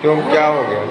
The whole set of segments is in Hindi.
क्यों, क्या हो गया?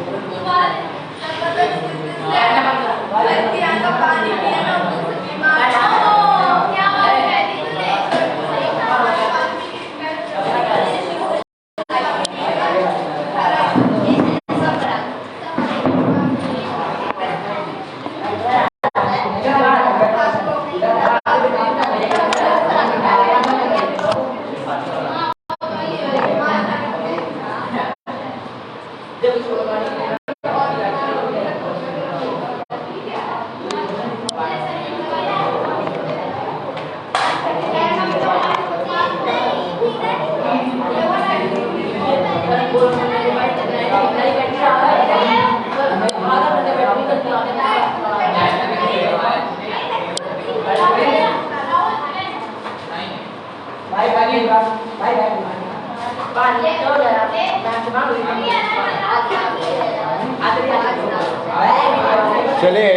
चले,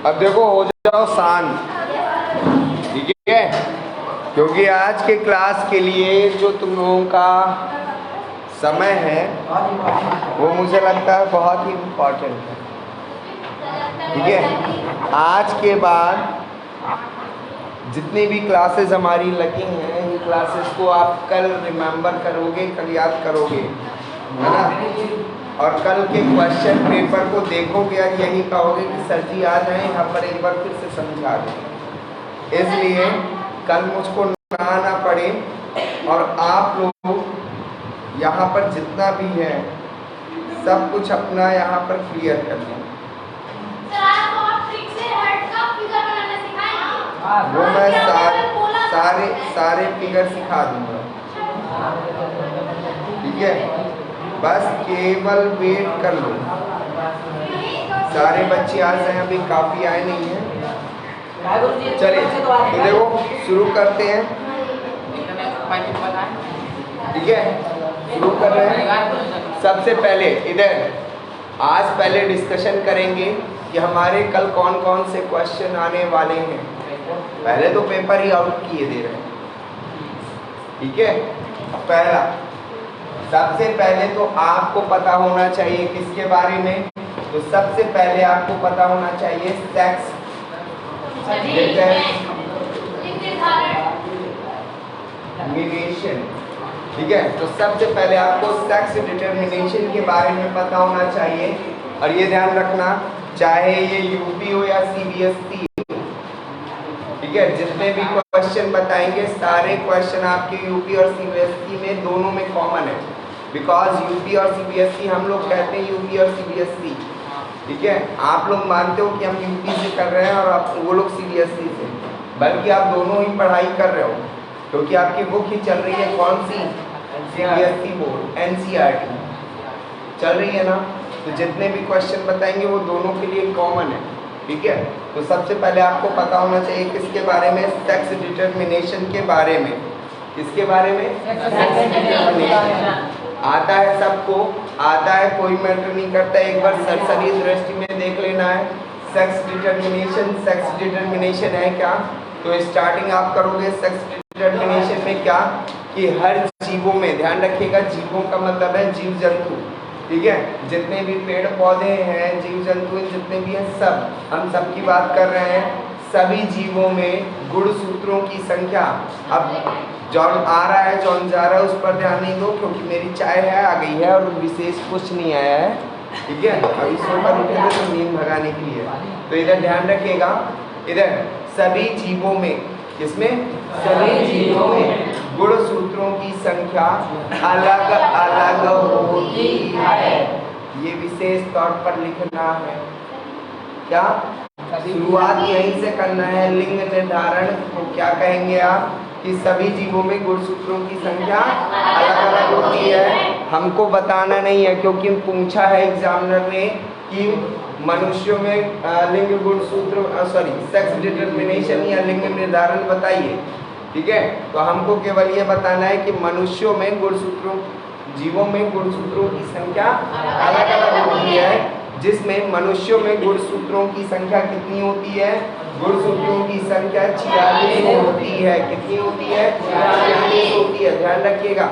अब देखो हो जाओ शांत, ठीक है? क्योंकि आज के क्लास के लिए जो तुम लोगों का समय है वो मुझे लगता है बहुत ही इम्पोर्टेंट है, ठीक है? आज के बाद जितनी भी क्लासेस हमारी लगी हैं, इन क्लासेस को आप कल रिमेंबर करोगे, कल याद करोगे, है ना? और कल के क्वेश्चन पेपर को देखोगे और यही कहोगे कि सर जी आ जाए यहाँ पर एक बार फिर से समझा दें। इसलिए कल मुझको ना आना पड़े और आप लोग यहाँ पर जितना भी है सब कुछ अपना यहाँ पर क्लियर कर लें। वो मैं सारे फिगर सिखा दूंगा, ठीक है? बस केवल वेट कर लो। सारे बच्चे आज हैं, अभी काफ़ी आए नहीं हैं। चलिए तो देखो शुरू करते हैं, ठीक है? शुरू कर रहे हैं। सबसे पहले इधर आज पहले डिस्कशन करेंगे कि हमारे कल कौन कौन से क्वेश्चन आने वाले हैं। पहले तो पेपर ही आउट किए दे रहे हैं, ठीक है? पहला, सबसे पहले तो आपको पता होना चाहिए किसके बारे में? तो सबसे पहले आपको पता होना चाहिए सेक्स डिटरमिनेशन, ठीक है? तो सबसे पहले आपको सेक्स डिटरमिनेशन के बारे में पता होना चाहिए। और ये ध्यान रखना, चाहे ये यूपी हो या सीबीएसई, ठीक है? जितने भी क्वेश्चन बताएंगे सारे क्वेश्चन आपके यूपी और सीबीएसई में दोनों में कॉमन है। बिकॉज यूपी और सीबीएसई हम लोग कहते हैं यूपी और सीबीएसई, ठीक है? आप लोग मानते हो कि हम यूपी से कर रहे हैं और आप वो लोग सीबीएसई से, बल्कि आप दोनों ही पढ़ाई कर रहे हो, क्योंकि आपकी बुक ही चल रही है कौन सी? सीबीएसई बोर्ड, एनसीईआरटी चल रही है ना? तो जितने भी क्वेश्चन बताएंगे वो दोनों के लिए कॉमन है, ठीक है? तो सबसे पहले आपको पता होना चाहिए किसके बारे में? सेक्स डिटरमिनेशन के बारे में। किसके बारे में? Sex determination. आता है सबको, आता है, कोई मैटर नहीं करता। एक बार सरसरी दृष्टि में देख लेना है सेक्स डिटरमिनेशन है क्या। तो स्टार्टिंग आप करोगे सेक्स डिटरमिनेशन में क्या कि हर जीवों में, ध्यान रखिएगा जीवों का मतलब है जीव जंतु, ठीक है? जितने भी पेड़ पौधे हैं, जीव जंतु जितने भी हैं, सब, हम सब की बात कर रहे हैं। सभी जीवों में गुणसूत्रों की संख्या, अब जॉन आ रहा है जॉन जा रहा है उस पर ध्यान नहीं दो, क्योंकि मेरी चाय है आ गई है और विशेष कुछ नहीं आया है, ठीक है? अभी सोकर उठे थे तो नींद भगाने के लिए। तो इधर ध्यान रखिएगा, इधर सभी जीवों में, किसमें? सभी जीवों में गुणसूत्रों की संख्या अलग अलग होती है। ये विशेष तौर पर लिखना है। क्या शुरुआत यहीं से करना है? लिंग निर्धारण तो क्या कहेंगे आप कि सभी जीवों में गुणसूत्रों की संख्या अलग अलग होती है। हमको बताना नहीं है, क्योंकि पूछा है एग्जामिनर ने कि मनुष्यों में लिंग गुणसूत्र सेक्स डिटरमिनेशन या लिंग निर्धारण बताइए, ठीक है? तो हमको केवल ये बताना है कि मनुष्यों में गुणसूत्रों, जीवों में गुणसूत्रों की संख्या अलग अलग होती है, जिसमें मनुष्यों में गुणसूत्रों की संख्या कितनी होती है? गुणसूत्रों की संख्या 46 होती है। कितनी होती है? 46 होती है, ध्यान रखिएगा।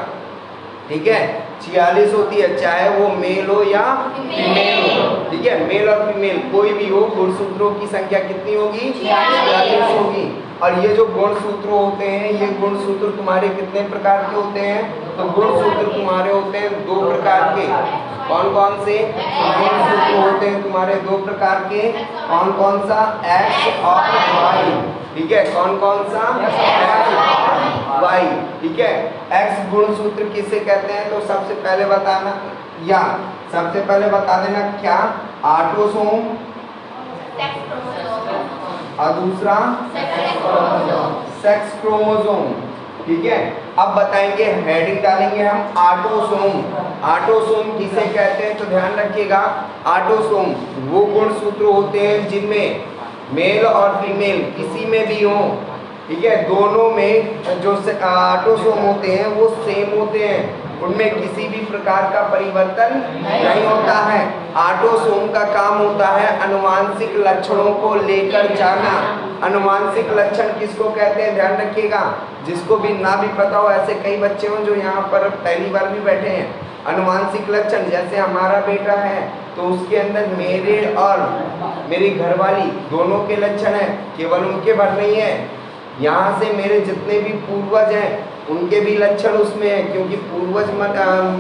ठीक है, 46 होती है, चाहे वो मेल हो या फीमेल हो। ठीक है, मेल और फीमेल कोई भी हो, गुणसूत्रों की संख्या कितनी होगी? 46 होगी। और ये जो गुणसूत्र होते हैं, ये गुणसूत्र तुम्हारे कितने प्रकार के होते हैं? तो गुणसूत्र तुम्हारे होते हैं 2 प्रकार के। कौन कौन से गुणसूत्र होते हैं तुम्हारे? 2 प्रकार के। कौन कौन सा? एक्स और वाई। ठीक है, कौन कौन सा? X y. ठीक है, एक्स गुणसूत्र किसे कहते हैं? तो सबसे पहले बताना, या सबसे पहले बता देना क्या? ऑटोसोम, और दूसरा सेक्स क्रोमोसोम। ठीक है, अब बताएंगे, हेडिंग डालेंगे हम ऑटोसोम। ऑटोसोम किसे कहते हैं? तो ध्यान रखिएगा, ऑटोसोम वो गुणसूत्र होते हैं जिनमें मेल और फीमेल किसी में भी हो। ठीक है, दोनों में जो ऑटोसोम होते हैं वो सेम होते हैं, उनमें किसी भी प्रकार का परिवर्तन नहीं होता है। ऑटोसोम का काम होता है अनुवांशिक लक्षणों को लेकर जाना। अनुवांशिक लक्षण किसको कहते हैं? ध्यान रखिएगा, जिसको भी ना भी पता हो, ऐसे कई बच्चे हों जो यहाँ पर पहली बार भी बैठे हैं। अनुवांशिक लक्षण, जैसे हमारा बेटा है तो उसके अंदर मेरे और मेरी घरवाली दोनों के लक्षण हैं, केवल उनके भर नहीं है, यहाँ से मेरे जितने भी पूर्वज हैं उनके भी लक्षण उसमें हैं, क्योंकि पूर्वज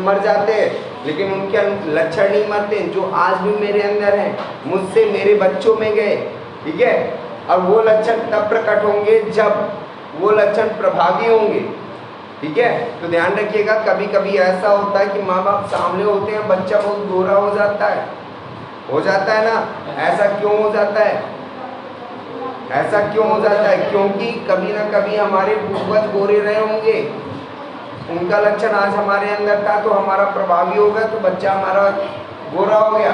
मर जाते हैं लेकिन उनके लक्षण नहीं मरते, जो आज भी मेरे अंदर हैं, मुझसे मेरे बच्चों में गए। ठीक है, और वो लक्षण तब प्रकट होंगे जब वो लक्षण प्रभावी होंगे। ठीक है, तो ध्यान रखिएगा, कभी कभी ऐसा होता है कि माँ बाप सामने होते हैं, बच्चा बहुत गोरा हो जाता है ना। ऐसा क्यों हो जाता है? ऐसा क्यों हो जाता है? क्योंकि कभी ना कभी हमारे पूर्वज गोरे रहे होंगे, उनका लक्षण आज हमारे अंदर था तो हमारा प्रभावी हो गया, तो बच्चा हमारा गोरा हो गया।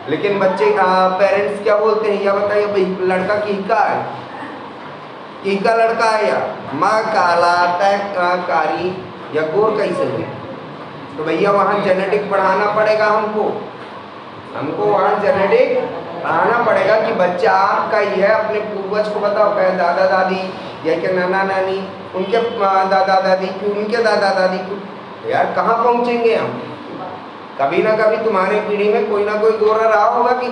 लेकिन बच्चे पेरेंट्स क्या बोलते हैं? या बताइए भाई, लड़का किहका है, किहका लड़का है, या माँ काला तय कारी या गोर कैसे है? तो भैया वहाँ जेनेटिक पढ़ाना पड़ेगा हमको वहाँ जेनेटिक पढ़ाना पड़ेगा कि बच्चा आपका ही है। अपने पूर्वज को बताओ, क्या दादा दादी या क्या नाना नानी, उनके दादा दादी की, उनके दादा दादी की, यार कहाँ पहुँचेंगे हम? कभी ना कभी तुम्हारे पीढ़ी में कोई ना कोई गोरा रहा होगा कि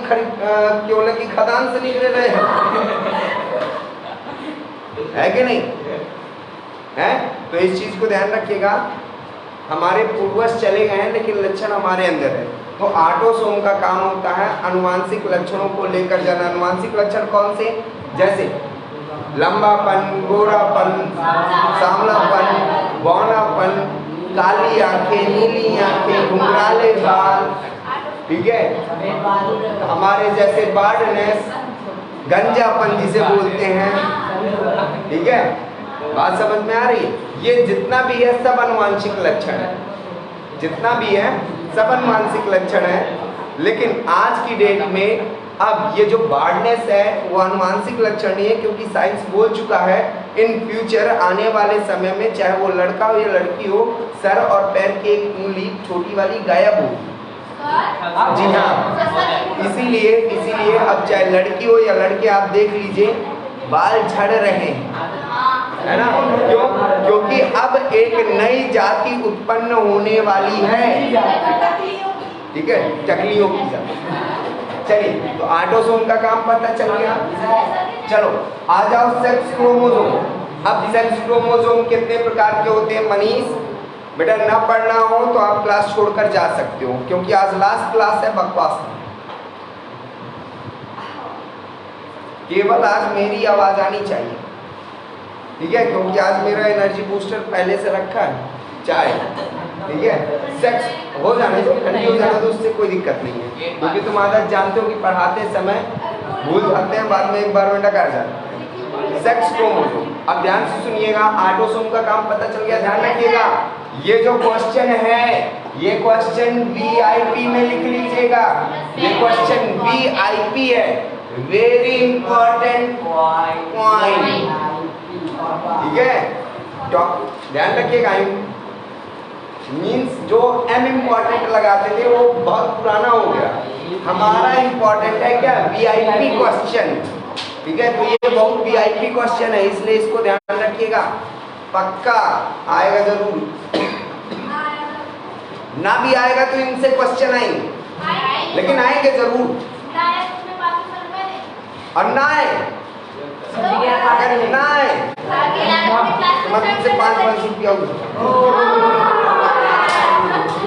क्यों ना कि खदान से निकले रहे है कि नहीं है? तो इस चीज को ध्यान रखिएगा, हमारे पूर्वज चले गए हैं लेकिन लक्षण हमारे अंदर है। तो ऑटोसोम का काम होता है अनुवांशिक लक्षणों को लेकर जाना। अनुवांशिक लक्षण कौन से? जैसे लंबापन, गोरापन, सांवलापन, बौनापन, काली आंखें, नीली आंखें, घुंघराले बाल। ठीक है, हमारे जैसे बार्डनेस, गंजापन जिसे बोलते हैं। ठीक है, बात समझ में आ रही है? ये जितना भी है सब अनुवांशिक लक्षण है, जितना भी है सब अनुवांशिक लक्षण है। लेकिन आज की डेट में अब ये जो बार्डनेस है वो अनुवांशिक लक्षण नहीं है, क्योंकि साइंस बोल चुका है इन फ्यूचर आने वाले समय में चाहे वो लड़का हो या लड़की हो, सर और पैर की एक उंगली छोटी वाली गायब होगी। जी हाँ, इसीलिए अब चाहे लड़की हो या लड़के, आप देख लीजिए बाल झड़ रहे हैं, है ना? क्यों? क्योंकि अब एक नई जाति उत्पन्न होने वाली है। ठीक है, टकलियों की जाति। चलिए, तो ऑटोसोम का काम पता चल गया। चलो आ जाओ सेक्स क्रोमोसोम। अब सेक्स क्रोमोसोम कितने प्रकार के होते हैं मनीष? बेटा ना पढ़ना हो तो आप क्लास छोड़कर जा सकते हो, क्योंकि आज लास्ट क्लास है, बकवास नहीं। केवल आज मेरी आवाज आनी चाहिए। ठीक है, क्योंकि आज मेरा एनर्जी बूस्टर पहले से रखा है, चाय। ठीक है, सेक्स हो जाने दो, ठंडी हो जाने दो, उससे कोई दिक्कत नहीं है, क्योंकि तुम आदत जानते हो कि पढ़ाते समय भूल जाते हैं, बाद में एक बार में डकार जाते हैं। सेक्स क्रोमोसोम, अब ध्यान से सुनिएगा, ऑटोसोम का काम पता चल गया। ध्यान रखिएगा, ये जो क्वेश्चन है, ये क्वेश्चन VIP में लिख लीजिएगा। ये क्वेश्चन VIP है, वेरी इंपॉर्टेंट पॉइंट। ठीक है, ध्यान रखिएगा। मीन्स जो M इम्पॉर्टेंट लगाते थे वो बहुत पुराना हो गया, हमारा इम्पॉर्टेंट है क्या? VIP question. ठीक है, तो ये बहुत VIP क्वेश्चन है, इसलिए इसको ध्यान रखिएगा, पक्का आएगा जरूर। ना भी आएगा तो इनसे क्वेश्चन आएंगे, लेकिन आएंगे जरूर। और ना आए, अगर ना आए मैं तुमसे 5 रुपया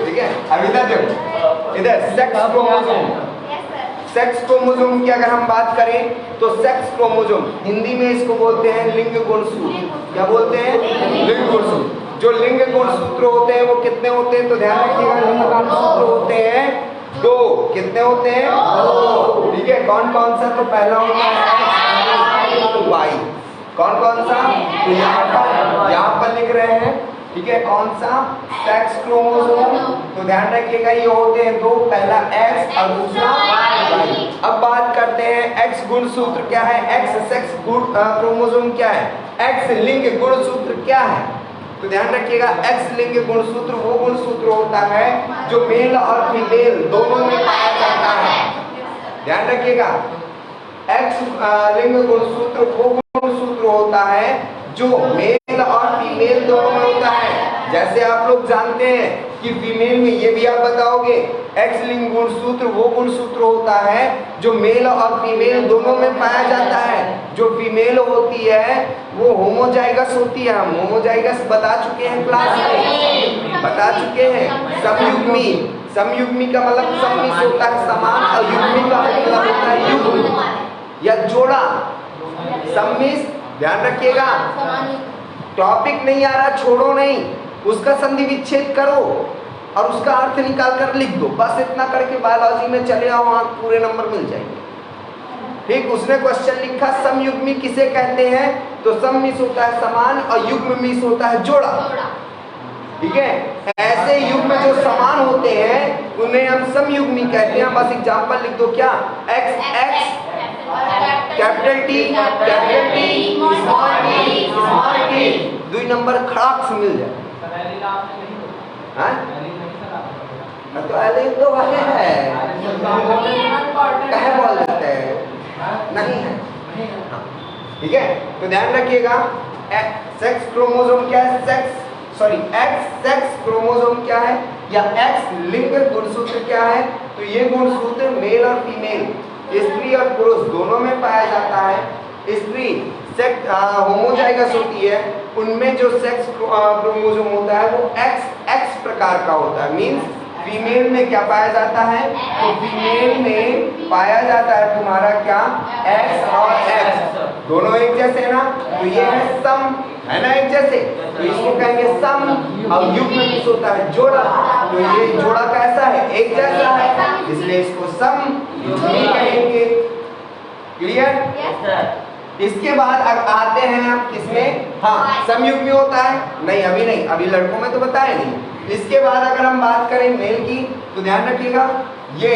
ठीक है। अब इधर देखो, इधर सेक्स क्रोमोसोम। सेक्स क्रोमोसोम की अगर हम बात करें तो सेक्स क्रोमोसोम हिंदी में इसको बोलते हैं लिंग गुणसूत्र। क्या बोलते हैं? लिंग गुणसूत्र। जो लिंग गुणसूत्र होते हैं वो कितने होते हैं? तो ध्यान रखिएगा, लिंग गुणसूत्र होते हैं 2। कितने होते हैं? 2। ठीक है। कौन कौन सा? तो पहला होता है वाई। कौन कौन सा? तो यहाँ पर लिख रहे हैं। ठीक है। कौन सा? Sex chromosome. तो ध्यान रखिएगा ये होते हैं 2, पहला एक्स और दूसरा वाई। अब बात करते हैं एक्स गुणसूत्र क्या है। एक्स सेक्स क्रोमोसोम क्या है? एक्स लिंग गुणसूत्र क्या है? तो ध्यान रखिएगा, एक्स लिंग गुणसूत्र वो गुणसूत्र होता है जो मेल और फीमेल दोनों में पाया जाता है। ध्यान रखिएगा, एक्स लिंग गुणसूत्र वो गुणसूत्र होता है जो मेल और फीमेल दोनों में होता है। जैसे आप लोग जानते हैं कि फीमेल में, ये भी आप बताओगे, एक्स लिंग गुणसूत्र वो गुणसूत्र होता है जो मेल और फीमेल दोनों में पाया जाता है। जो फीमेल होती है वो होमोजाइगस होती है। हम होमोजाइगस बता चुके हैं क्लास में, बता चुके हैं। समयुग्मी, समयुग्मी का मतलब सम्मिश्र होता है समान, और युग्मी का मतलब होता है युग्म या जोड़ा। सम्मिश्र, ध्यान रखिएगा, टॉपिक नहीं आ रहा छोड़ो नहीं, उसका संधि विच्छेद करो और उसका अर्थ निकाल कर लिख दो। बस इतना करके बायोलॉजी में चले आओ, वहां पूरे नंबर मिल जाएंगे। ठीक। उसने क्वेश्चन लिखा समयुग्मी किसे कहते हैं? तो सम्मिश्र होता है समान और युग्म होता है जोड़ा। ठीक है। ऐसे युग्म जो समान होते हैं उन्हें हम समयुग्मी कहते हैं। बस एग्जांपल लिख दो, क्या? X x capital T small t 2 number खड़ाक से मिल जाए। तो अरे तो वह है, कहे बोल देते हैं नहीं है। ठीक है। तो ध्यान रखिएगा, सेक्स क्रोमोसोम क्या है? एक्स सेक्स क्रोमोसोम क्या है या एक्स लिंग गुणसूत्र क्या है? तो ये गुणसूत्र मेल और फीमेल, स्त्री और पुरुष दोनों में पाया जाता है। स्त्री सेक्स होमोजाइगस होती है, उनमें जो सेक्स क्रोमोसोम होता है वो एक्स प्रकार का होता है। मींस फीमेल में क्या पाया जाता है? तो फीमेल में पाया जाता है तुम्हारा क्या? एक्स और एक्स दोनों एक जैसे है ना, तो ये है सम, है ना, एक जैसे, तो इसको कहेंगे सम। और युग्म किस होता है? जोड़ा। तो ये जोड़ा कैसा है? एक जैसा है, इसलिए इसको सम युग्मी कहेंगे। क्लियर? इसके बाद अब आते हैं हम किसमें? हाँ, समयुग्मी होता है। नहीं, अभी नहीं, अभी लड़कों में तो बताया नहीं। इसके बाद अगर हम बात करें मेल की, तो ध्यान रखिएगा, ये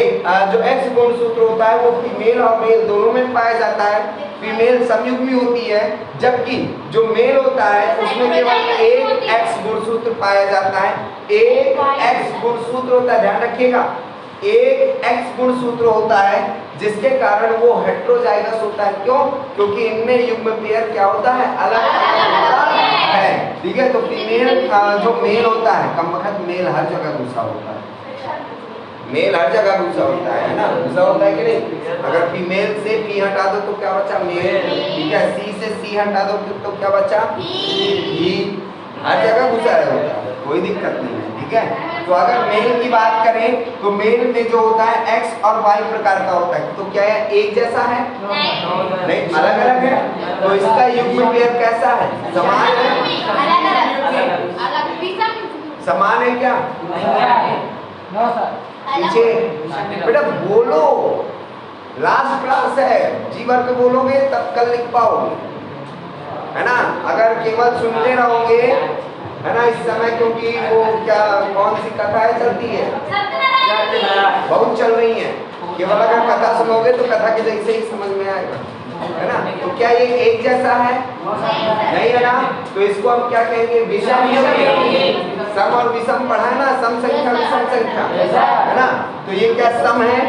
जो एक्स गुणसूत्र होता है वो फीमेल और मेल दोनों में पाया जाता है। फीमेल समयुग्मी होती है, जबकि जो मेल होता है उसमें केवल एक एक्स गुणसूत्र पाया जाता है। एक एक्स गुणसूत्र होता है, ध्यान रखिएगा, एक एक्स गुणसूत्र होता है, जिसके कारण वो हेटेरोजाइगस होता है। क्यों? क्योंकि इनमें युग्म पेयर क्या होता है? अलग होता है। ठीक है। तो फीमेल जो मेल होता है, कम वक्त मेल हर जगह घुसा होता है, मेल हर जगह घुसा होता है ना, घुसा होता है कि नहीं? अगर फीमेल से पी हटा दो तो क्या बचा? मेल। ठीक है। सी से सी हटा दो तो क्या बचा? ही। हर जगह घुसा होता है, कोई दिक्कत नहीं है। ठीक है। तो अगर मेल की बात करें तो मेल में जो होता है एक्स और वाई प्रकार का होता है। तो क्या है? एक जैसा है? नहीं, अलग अलग है। तो इसका युग्म पेयर कैसा है? समान है? समान है क्या? पीछे बेटा बोलो, लास्ट क्लास है, जी भर के बोलोगे तब कल लिख पाओगे, है ना। अगर केवल सुनते रहोगे, है ना, इस समय, क्योंकि वो क्या कौन सी कथाएं चलती है? बहुत चल रही हैं। केवल अगर कथा सुनोगे तो कथा के जैसे ही समझ में आएगा, है ना। तो क्या ये एक जैसा है? नहीं है ना। तो इसको हम क्या कहेंगे? विषम युग्म। सम और विषम पढ़ा है ना, सम संख्या विषम संख्या, है ना। तो ये क्या सम है?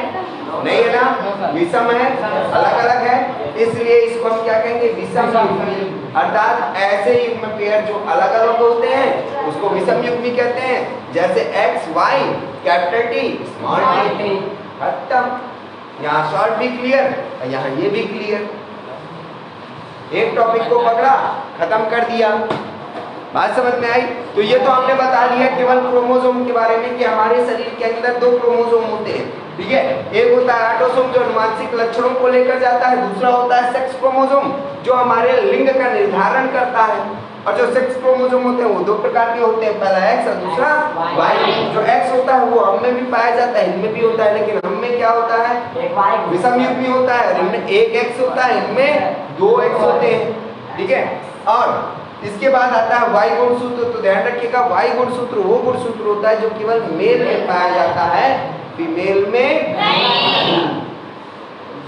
नहीं है ना, विषम है, अलग अलग है, इसलिए इसको हम क्या कहेंगे? विषम युग्मी। अर्थात ऐसे युग्म पेयर जो अलग अलग होते हैं उसको विषम युग्मी कहते हैं, जैसे x y capital T small t, खत्म। यहाँ शॉर्ट भी क्लियर, यहाँ ये भी क्लियर। एक टॉपिक को पकड़ा, खत्म कर दिया। बात समझ में आई? तो ये तो हमने बता दिया केवल क्रोमोसोम के बारे में कि हमारे शरीर के अंदर 2 क्रोमोसोम होते हैं, ठीक है। एक होता है ऑटोसोम जो अनुवांशिक लक्षणों को लेकर जाता है, दूसरा होता है सेक्स क्रोमोसोम जो हमारे लिंग का निर्धारण करता है। और जो सेक्स क्रोमोसोम होते हैं वो 2 प्रकार के होते हैं, पहला एक्स और दूसरा वाई। जो एक्स होता है वो हम में भी पाया जाता है, इनमें भी होता है, लेकिन हम में क्या होता है, विषम युग्मी होता है। इनमें एक एक्स होता है, इनमें 2 एक्स होते हैं, ठीक है। और इसके बाद आता है वाई गुणसूत्र। तो ध्यान रखिएगा, वाई गुणसूत्र वो गुणसूत्र होता है जो केवल मेल में पाया जाता है, फीमेल में नहीं।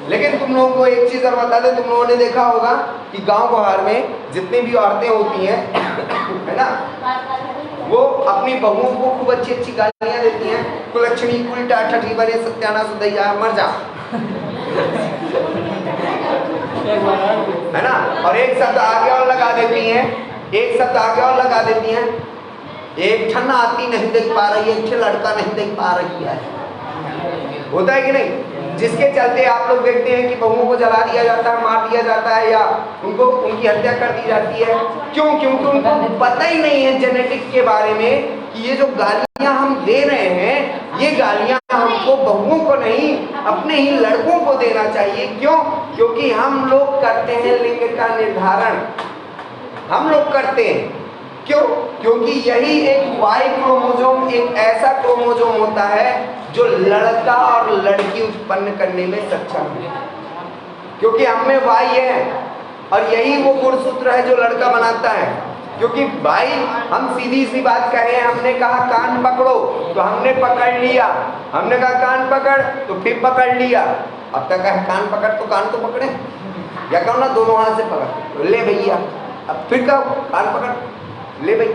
लेकिन तुम लोगों को एक चीज और बता दे, तुम लोगों ने देखा होगा कि गांव गुहार में जितनी भी औरतें होती हैं है ना, वो अपनी बहुओं को खूब अच्छी अच्छी गालियां देती हैं, कुलक्षणी, कुलटा, ठठी, बने, सत्याना, सुदैया, मर जा, है ना। और एक शब्द आगे और लगा देती हैं, एक शब्द आगे और लगा देती हैं, एक ठन आती नहीं देख पा रही है, एक लड़का नहीं देख पा रही है। होता है कि नहीं? जिसके चलते आप लोग देखते हैं कि बहुओं को जला दिया जाता है, मार दिया जाता है, या उनको उनकी हत्या कर दी जाती है। क्यों? क्योंकि उनको पता ही नहीं है जेनेटिक के बारे में कि ये जो गालियां हम दे रहे हैं, ये गालियां हमको बहुओं को नहीं, अपने ही लड़कों को देना चाहिए। क्यों? क्योंकि हम लोग करते हैं लिंग का निर्धारण, हम लोग करते हैं। क्यों? क्योंकि यही एक वाई क्रोमोसोम एक ऐसा क्रोमोसोम होता है जो लड़का और लड़की उत्पन्न करने में सक्षम है, क्योंकि हम में वाई है। और यही वो गुणसूत्र है जो लड़का बनाता है। क्योंकि भाई हम सीधी सी बात कहें, हमने कहा कान पकड़ो तो हमने पकड़ लिया, हमने कहा कान पकड़ तो फिर पकड़ लिया। अब तक है कान पकड़ तो कान तो पकड़े, या कहो ना दोनों हाथ से पकड़ ले भैया। अब फिर कहो कान पकड़ ले भाई,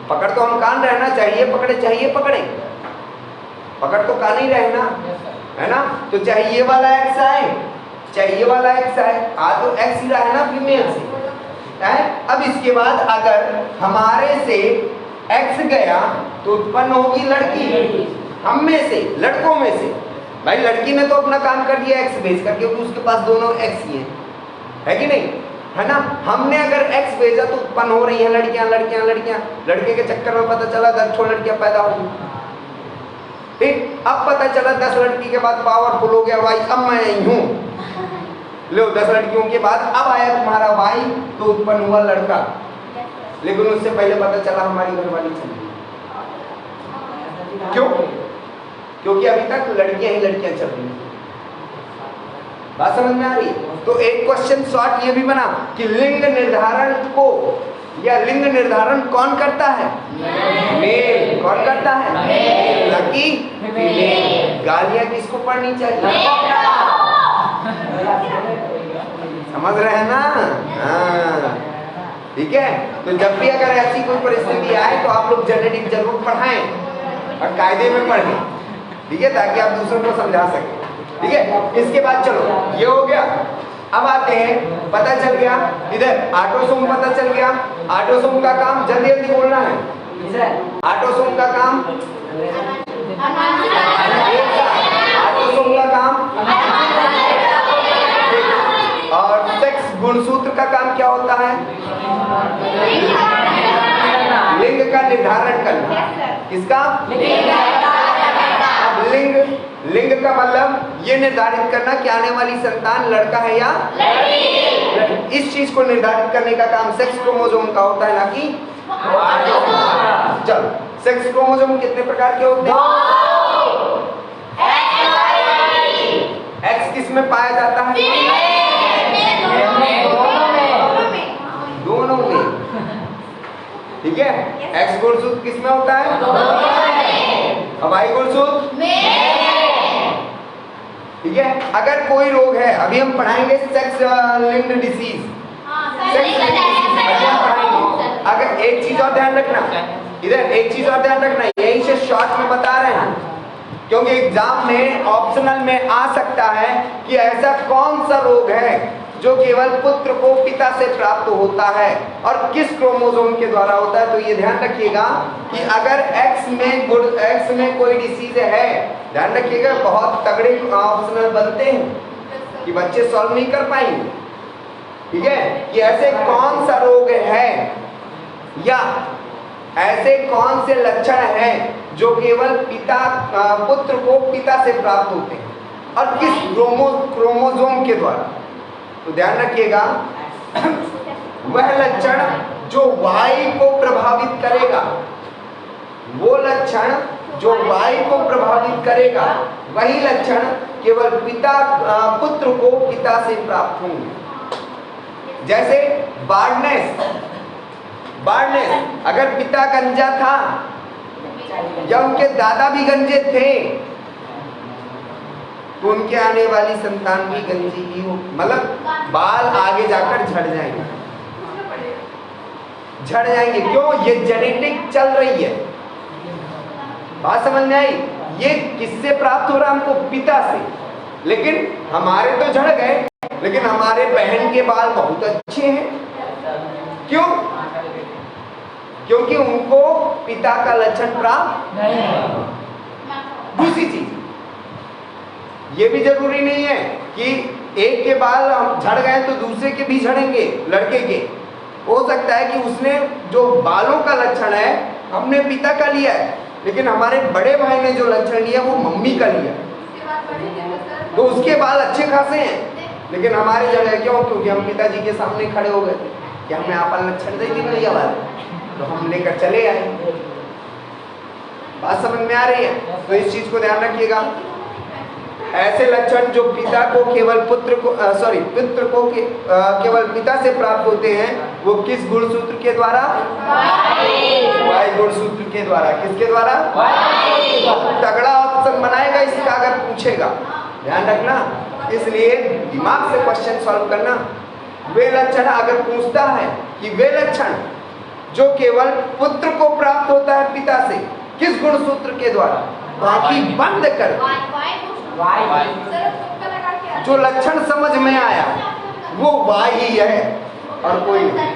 पकड़ तो हम कान रहना चाहिए, पकड़े चाहिए पकड़े, पकड़ तो कान ही रहना, है ना। तो चाहे ये वाला एक्स आए, चाहे ये वाला एक्स आए, आ तो एक्स ही रहा है ना फीमेल से, है। अब इसके बाद अगर हमारे से एक्स गया तो उत्पन्न होगी लड़की, हम में से, लड़कों में से। भाई लड़की ने तो अपना काम कर दिया एक्स भेज कर, क्योंकि उसके पास दोनों एक्स ही है कि नहीं, है ना। हमने अगर एक्स भेजा तो उत्पन्न हो रही है लड़कियां लड़कियां लड़कियां। लड़के के चक्कर में पता चला 10 छोड़ लड़कियां पैदा होगी, ठीक। अब पता चला 10 लड़की के बाद पावरफुल हो गया भाई, अब मैं यही हूँ, लो 10 लड़कियों के बाद अब आया तुम्हारा भाई, तो उत्पन्न हुआ लड़का। लेकिन उससे पहले पता चला हमारी घरवाली चली। क्यों? क्योंकि अभी तक लड़कियां ही लड़कियां चल रही हैं। बात समझ में आ रही है? तो एक क्वेश्चन शॉर्ट ये भी बना कि लिंग निर्धारण को या लिंग निर्धारण कौन करता है? मेल। कौन करता है? मेल। Lucky female. गालियां किसको पढ़नी चाहिए? समझ रहे हैं ना? हाँ, ठीक है। तो जब भी अगर ऐसी कोई परिस्थिति आए तो आप लोग जेनेटिक जरूर पढ़ाएं और कायदे में पढ़ें, ठीक है, ताकि आप दूसरों को समझा सकें, ठीक है। इसके बाद चलो ये हो गया। अब आते हैं, पता चल गया इधर ऑटोसोम पता चल गया। ऑटोसोम का काम जल्दी जल्दी बोलना है। ऑटोसोम का काम, ऑटोसोम का काम, और सेक्स गुणसूत्र का काम क्या होता है? लिंग का निर्धारण करना। किसका? अब लिंग का मतलब ये निर्धारित करना कि आने वाली संतान लड़का है या लड़की। इस चीज को निर्धारित करने का काम सेक्स क्रोमोसोम का होता है, ना कि चलो सेक्स क्रोमोसोम कितने प्रकार के होते हैं? एक्स किस में पाया जाता है? दोनों में, ठीक है। एक्स गुणसूत्र किस में होता है? अब वाई गुणसूत्र, ठीक है। अगर कोई रोग है, अभी हम पढ़ाएंगे सेक्स लिंक्ड डिसीज, अगर एक चीज और ध्यान रखना, इधर एक चीज और ध्यान रखना, यही से शॉर्ट में बता रहे हैं, क्योंकि एग्जाम में ऑप्शनल में आ सकता है कि ऐसा कौन सा रोग है जो केवल पुत्र को पिता से प्राप्त होता है और किस क्रोमोसोम के द्वारा होता है? तो ये ध्यान रखिएगा कि अगर X में कोई डिसीज है, ध्यान रखिएगा बहुत तगड़े ऑप्शनल बनते हैं कि बच्चे सॉल्व नहीं कर पाएंगे, ठीक है, कि ऐसे कौन सा रोग है या ऐसे कौन से लक्षण हैं जो केवल पुत्र को पिता से प्राप्त होते हैं और किस क्रोमोसोम के द्वारा? तो ध्यान रखिएगा वह लक्षण जो Y को प्रभावित करेगा, वो लक्षण जो Y को प्रभावित करेगा, वही लक्षण केवल पुत्र को पिता से प्राप्त होंगे। जैसे बार्डनेस, अगर पिता गंजा था या उनके दादा भी गंजे थे तो उनके आने वाली संतान भी गंजी ही हो, मतलब बाल आगे जाकर झड़ जाएंगे। क्यों? ये जेनेटिक चल रही है। बात समझ में आई? ये किससे प्राप्त हो रहा है? हमको पिता से। लेकिन हमारे तो झड़ गए, लेकिन हमारे बहन के बाल बहुत अच्छे हैं। क्यों? क्योंकि उनको पिता का लक्षण प्राप्त नहीं है। दूसरी चीज, ये भी जरूरी नहीं है कि एक के बाल झड़ गए तो दूसरे के भी झड़ेंगे। लड़के के हो सकता है कि उसने जो बालों का लक्षण है हमने पिता का लिया है, लेकिन हमारे बड़े भाई ने जो लक्षण लिया वो मम्मी का लिया, तो उसके बाल अच्छे खासे हैं, लेकिन हमारे झड़ गए। क्यों? क्योंकि हम पिताजी के सामने खड़े हो गए कि हमें आपका लक्षण देगी भैया बाल, तो हम लेकर चले आए। बात समझ में आ रही है? तो इस चीज को ध्यान रखिएगा। ऐसे लक्षण जो पिता को केवल पुत्र को केवल पिता से प्राप्त होते हैं, वो किस गुणसूत्र के द्वारा? Y गुणसूत्र के द्वारा। किसके द्वारा? तगड़ा ऑप्शन बनाएगा इसका अगर पूछेगा, ध्यान रखना। इसलिए दिमाग से क्वेश्चन सॉल्व करना। वे लक्षण अगर पूछता है कि वे लक्षण जो केवल पुत्र को प्राप्त होता है पिता से, किस गुणसूत्र के द्वारा? बाकी बंद कर, जो लक्षण समझ में आया वो Y ही है और कोई नहीं,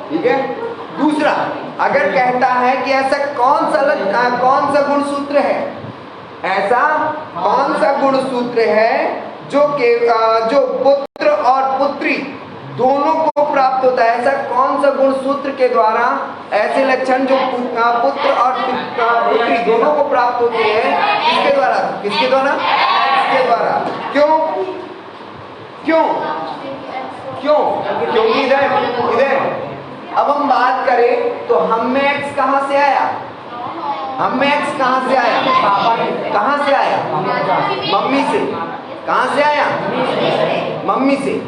ठीक है। दूसरा, अगर कहता है कि ऐसा कौन सा गुणसूत्र है, ऐसा कौन सा गुणसूत्र है जो पुत्र और पुत्री दोनों को प्राप्त होता है, ऐसा कौन सा गुणसूत्र के द्वारा ऐसे लक्षण जो पुत्र और पुत्री दोनों को प्राप्त होते हैं, किसके द्वारा? किसके द्वारा? इसके द्वारा। क्यों? क्यों? क्यों? क्योंकि इधर अब हम बात करें तो हम में X कहां से आया? हम में X कहां से आया? कहां से आया? मम्मी से। कहां से आया? मम्मी से।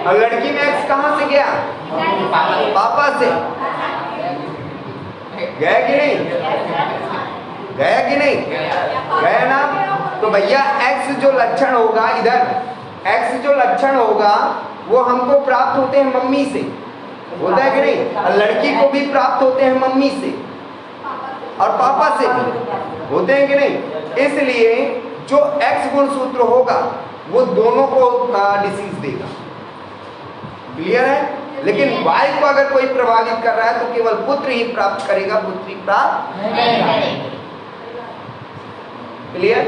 और लड़की में X कहां से गया? पापा से। गया कि नहीं? गया कि नहीं? गया ना? तो भैया X जो लक्षण होगा, इधर X जो लक्षण होगा वो हमको प्राप्त होते हैं मम्मी से, होता है कि नहीं? और लड़की को भी प्राप्त होते हैं मम्मी से और पापा से भी, होते हैं कि नहीं? इसलिए जो X गुणसूत्र होगा वो दोनों को डिसीज देगा। क्लियर है? लेकिन Y को अगर कोई प्रभावित कर रहा है तो केवल पुत्र ही प्राप्त करेगा, पुत्री प्राप्त नहीं। क्लियर?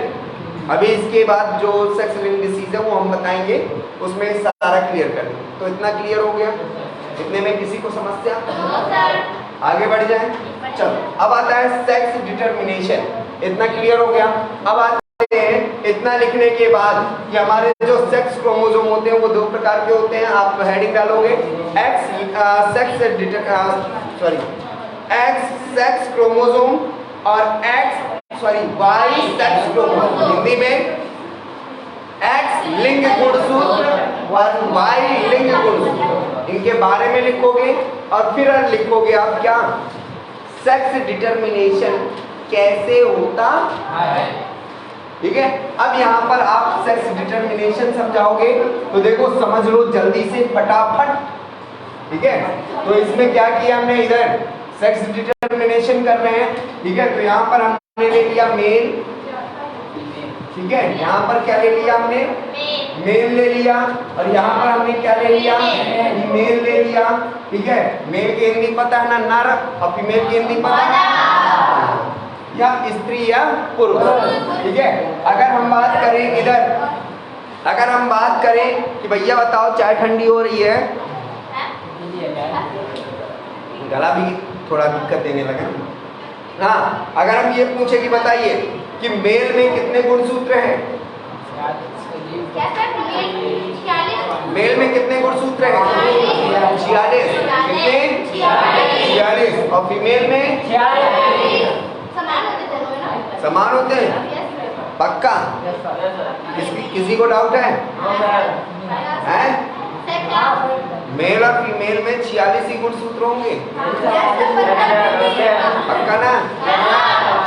अभी इसके बाद जो सेक्स लिंक डिसीज है वो हम बताएंगे, उसमें सारा क्लियर कर देंगे। तो इतना क्लियर हो गया? इतने में किसी को समस्या? आगे बढ़ जाए। चलो, अब आता है सेक्स डिटर्मिनेशन। इतना क्लियर हो गया। अब आते हैं इतना लिखने के बाद कि हमारे जो सेक्स क्रोमोसोम होते हैं वो दो प्रकार के होते हैं। आप हेडिंग डालोगे X सेक्स क्रोमोसोम और Y सेक्स क्रोमोसोम। हिंदी में X लिंग गुणसूत्र और Y लिंग गुणसूत्र, इनके बारे में लिखोगे और फिर लिखोगे आप क्या? सेक्स डिटर्मिनेशन कैसे होता है। ठीक है? अब यहाँ पर आप सेक्स डिटर्मिनेशन समझाओगे तो देखो समझ लो जल्दी से फटाफट। ठीक है? तो इसमें क्या किया हमने, इधर सेक्स डिटर्मिनेशन कर रहे हैं। ठीक है? तो यहाँ पर हमने ले लिया मेल ठीक है, यहाँ पर क्या ले लिया हमने, मेल ले लिया, और यहाँ पर हमने क्या ले लिया, फीमेल ले लिया। ठीक है, मेल की हिंदी पता है ना, नर, और फीमेल की हिंदी पता है या स्त्री या पुरुष। ठीक है, अगर हम बात करें इधर, अगर हम बात करें कि भैया बताओ चाय ठंडी हो रही है, गला भी थोड़ा दिक्कत देने लगा। हाँ, अगर हम ये पूछे कि बताइए कि मेल में कितने गुणसूत्र हैं, मेल में कितने गुणसूत्र हैं, 46। कितने, 46। और फीमेल में समान होते हैं, पक्का? किसी को डाउट है? मेल और फीमेल में 46 ही गुणसूत्र होंगे, पक्का ना?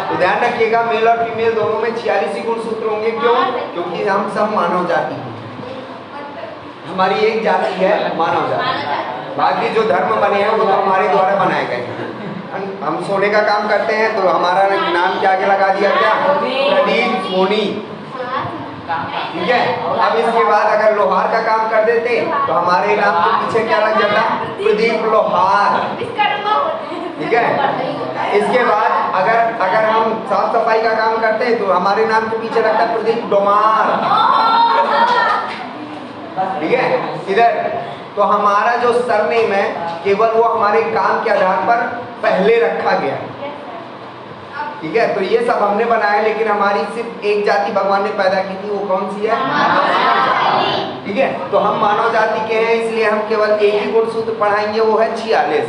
तो ध्यान रखिएगा, मेल और फीमेल दोनों में 46 ही गुणसूत्र होंगे। क्यों? क्योंकि हम सब मानव जाति हैं, हमारी एक जाति है मानव जाति, बाकी जो धर्म बने हैं वो तो हमारे द्वारा बनाए गए हैं। हम सोने का काम करते हैं तो हमारा नाम क्या आगे लगा दिया, क्या, प्रदीप सोनी। ठीक है, अब इसके बाद अगर लोहार का काम कर देते तो हमारे नाम के पीछे क्या लग जाता, प्रदीप लोहार। ठीक है, इसके बाद अगर हम साफ सफाई का काम करते हैं तो हमारे नाम के पीछे लगता है प्रदीप डोमार। ठीक है, इधर तो हमारा जो सरनेम है केवल वो हमारे काम के आधार पर पहले रखा गया। ठीक है, तो ये सब हमने बनाया, लेकिन हमारी सिर्फ एक जाति भगवान ने पैदा की थी, वो कौन सी है, ठीक है। तो हम मानव जाति के हैं, इसलिए हम केवल एक ही गुणसूत्र पढ़ाएंगे, वो है 46।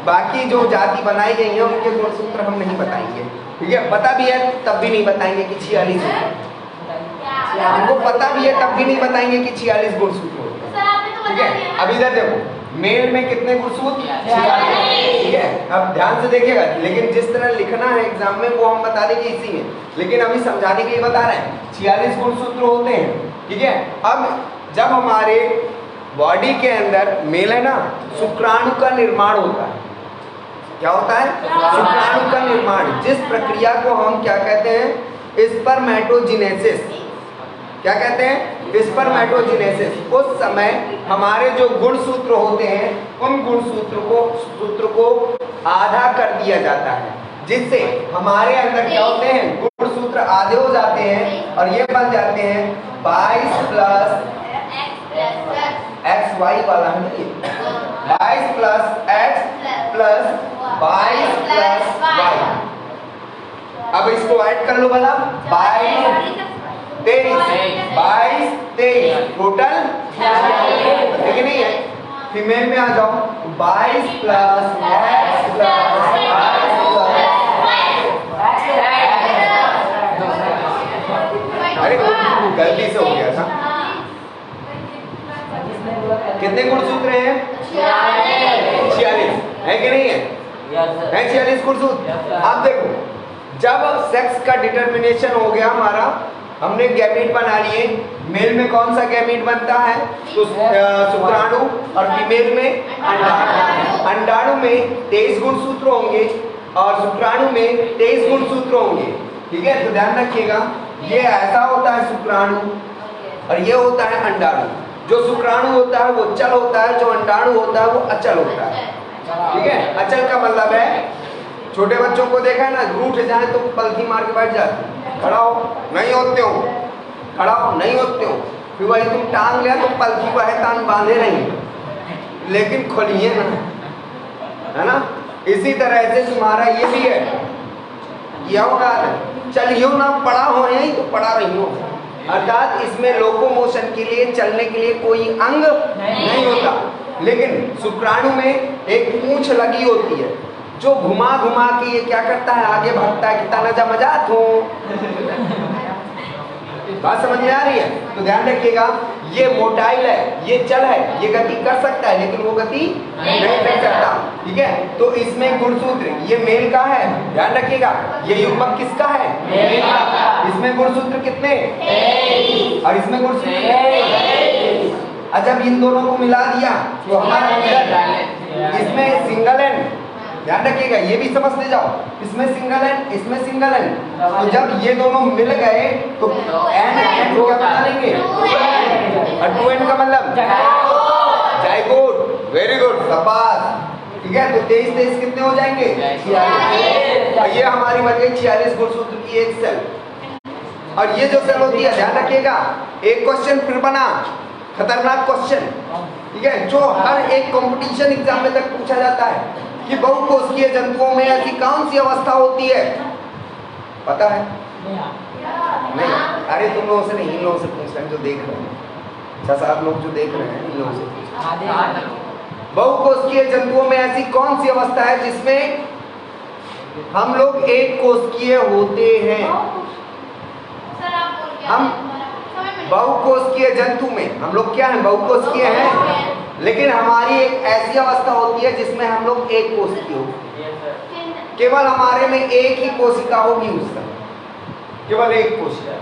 बाकी जो जाति बनाई गई है उनके गुणसूत्र हम नहीं बताएंगे। ठीक है, पता भी है तब भी नहीं बताएंगे कि 46 है, हमको पता भी है तब भी नहीं बताएंगे कि 46 गुणसूत्र होते हैं। ठीक है, अब इधर देखो, मेल में कितने गुणसूत्र, 46। ठीक है, अब ध्यान से देखिएगा, लेकिन जिस तरह लिखना है एग्जाम में वो हम बता देंगे इसी में, लेकिन अभी समझाने के लिए बता रहे हैं। 46 गुणसूत्र होते हैं। ठीक है, अब जब हमारे बॉडी के अंदर मेल है ना, शुक्राणु का निर्माण होता है। क्या होता है, शुक्राणु का निर्माण, जिस प्रक्रिया को हम क्या कहते हैं, स्पर्मेटोजेनेसिस। क्या कहते हैं, स्पर्मेटोजेनेसिस। उस समय हमारे जो गुणसूत्र होते हैं उन सूत्र को आधा कर दिया जाता है, जिससे हमारे अंदर क्या होते हैं, गुणसूत्र आधे हो जाते हैं और ये बन जाते हैं 22 प्लस एक्स वाई वाला है ना, ये 22 plus x plus 22 plus y. अब इसको ऐड कर लो भला, 22 23 टोटल, लेकिन नहीं है, फीमेल में आ जाओ, 22 प्लस एक्स प्लस 22 अरे गलती से हो गया था। कितने गुणसूत्र हैं, 46 है कि नहीं है, 46 गुणसूत्र। अब देखो, जब सेक्स का डिटर्मिनेशन हो गया हमारा, हमने गैमीट बना लिए, मेल में कौन सा गैमीट बनता है, तो शुक्राणु, और फीमेल में अंडाणु। अंडाणु में 23 गुणसूत्र होंगे और शुक्राणु में 23 गुणसूत्र होंगे। ठीक है, तो ध्यान रखिएगा, ये ऐसा होता है शुक्राणु और ये होता है अंडाणु। जो शुक्राणु होता है वो चल होता है, जो अंडाणु होता है वो अचल होता है। ठीक है, अचल का मतलब है, छोटे बच्चों को देखा है ना, रूठ जाए तो पलथी मार के बैठ जाते, खड़ा हो नहीं होते हो, खड़ा हो नहीं होते हो, फिर वही तुम टांग लिया तो पलथी को है बांधे नहीं, लेकिन खोलिए ना, है ना। इसी तरह से तुम्हारा ये भी है, यह होगा चलियो ना, पड़ा हो यही तो पड़ा रही हो, अर्थात इसमें लोकोमोशन के लिए, चलने के लिए कोई अंग नहीं होता। लेकिन शुक्राणु में एक पूंछ लगी होती है जो घुमा घुमा के ये क्या करता है, आगे भागता है, कितना नजा मजाक हो। बात समझ में आ रही है, तो ध्यान रखिएगा, ये मोटाइल है, ये चल है, ये गति कर सकता है लेकिन वो गति नहीं कर सकता। ठीक है, तो इसमें गुणसूत्र, ये मेल का है, ध्यान रखिएगा, ये युग्मक किसका है, मेल का। इसमें गुणसूत्र कितने, और इसमें गुणसूत्र, जब इन दोनों को मिला दिया तो हमारा इसमें सिंगल एंड ध्यान रखिएगा, ये भी समझ ले जाओ, इसमें सिंगल एन, इसमें सिंगल एन, तो जब ये दोनों मिल गए तो एन एन क्या बना लेंगे, और 2n का मतलब जाइगोट। वेरी गुड, शाबाश। ठीक है, तो 23 23 कितने हो जाएंगे, 46। और ये हमारी बन गई 46 गुणसूत्र की एक सेल। और ये जो सेल होती है, ध्यान रखिएगा, एक क्वेश्चन फिर बना, खतरनाक क्वेश्चन, ठीक है, जो हर एक कंपटीशन एग्जाम में तक पूछा जाता है कि बहुकोशिकीय जंतुओं में ऐसी कौन सी अवस्था होती है, पता है? नहीं, अरे तुम लोगों से नहीं, इन लोगों से पूछ रहे हैं जो देख रहे हैं, 6-7 लोग जो देख रहे हैं, इन लोगों से। बहुकोशिकीय जंतुओं में ऐसी कौन सी अवस्था है जिसमें हम लोग एक कोशिकीय होते हैं? हम बहुकोशिकीय जंतु में हम लोग क्या हैं, बहुकोशिकीय हैं, लेकिन हमारी एक ऐसी अवस्था होती है जिसमें हम लोग एक कोशिकीय होते हैं। केवल हमारे में एक ही कोशिका होगी उस समय, केवल एक कोशिका।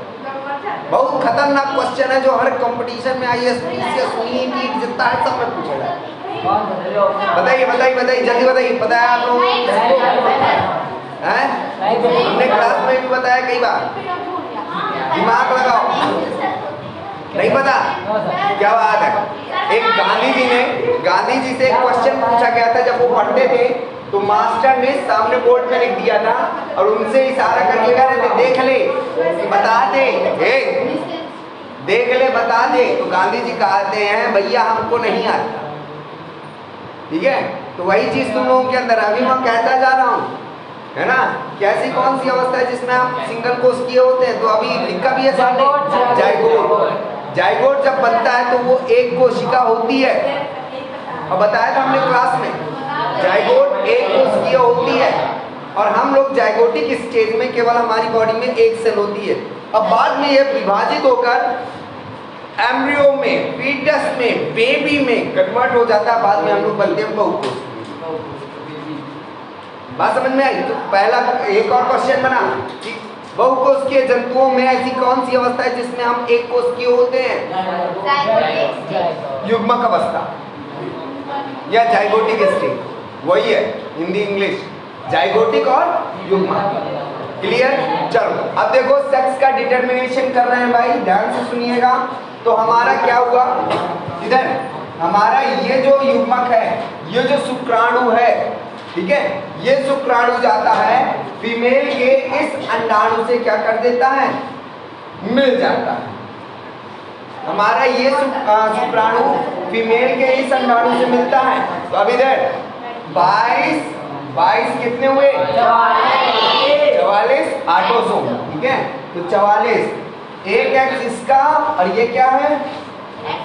बहुत खतरनाक क्वेश्चन है जो हर कंपटीशन में IAS, PCS, NEET जितना है सब में पूछा जाता है। बताइए बताइए बताइए, जल्दी बताइए, पता है आप लोग? हमने क्लास में भी बताया कई बार, दिमाग लगाओ। नहीं पता? क्या बात है। एक गांधी जी से एक क्वेश्चन पूछा गया था, जब वो पढ़ते थे तो मास्टर ने सामने बोर्ड में लिख दिया था और उनसे इशारा करके कह रहे थे, देख ले बता दे, देख ले बता दे। तो गांधी जी कहते हैं, भैया हमको नहीं आता। ठीक है, तो वही चीज तुम लोगों के अंदर अभी मैं कहता जा रहा हूँ, है ना, कैसी कौन सी अवस्था है जिसमें हम सिंगल कोशिकीय होते हैं? तो अभी लिखा भी है सामने, जाइगोट। जाइगोट जब बनता है तो वो एक कोशिका होती है, और बताया था हमने क्लास में, जाइगोट एक कोशिकीय होती है, और हम लोग जाइगोटिक स्टेज में केवल हमारी बॉडी में एक सेल होती है। अब बाद में ये विभाजित होकर एम्ब्रियो में, फीटस में, बेबी में कन्वर्ट हो जाता है, बाद में हम लोग बनते हैं बहुकोशिकीय। बात समझ में आई? तो पहला एक और क्वेश्चन बना कि बहुकोशिकीय जंतुओं में ऐसी कौन सी अवस्था है जिसमें हम एक कोशिकीय होते हैं? युग्मक अवस्था या जाइगोटिक स्टेज, वही है हिंदी इंग्लिश, जाइगोटिक और युग्मक। क्लियर? चलो अब देखो, सेक्स का डिटरमिनेशन कर रहे हैं भाई, ध्यान से सुनिएगा। तो हमारा क्या हुआ, इधर हमारा ये जो युग्मक है, ये जो शुक्राणु है, ठीक है, ये शुक्राणु जाता है फीमेल के इस अंडाणु से, क्या कर देता है, मिल जाता है। हमारा ये शुक्राणु फीमेल के इस अंडाणु से मिलता है। तो अब इधर 22 कितने हुए, 44 ऑटोसोम, ठीक है, तो 44, एक एक्स इसका और ये क्या है,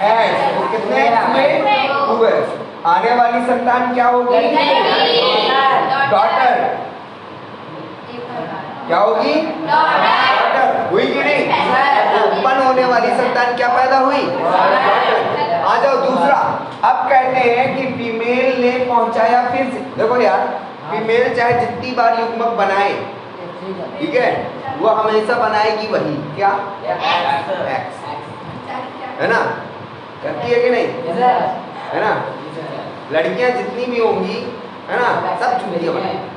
एक्स, तो कितने एक्स में, 2x। आने वाली संतान क्या होगी, डॉटर। क्या होगी, डॉटर। हुई कि नहीं? उत्पन्न होने वाली संतान क्या पैदा हुई, डॉटर। आ जाओ दूसरा, अब कहते हैं कि फीमेल ने पहुंचाया फिर से, देखो यार, फीमेल चाहे जितनी बार युग्मक बनाए, ठीक है, वो हमेशा बनाएगी वही, क्या, एक्स, है ना, करती है कि नहीं, है ना, लड़कियां जितनी भी होंगी, है ना, सब चूतिया बनाएंगी।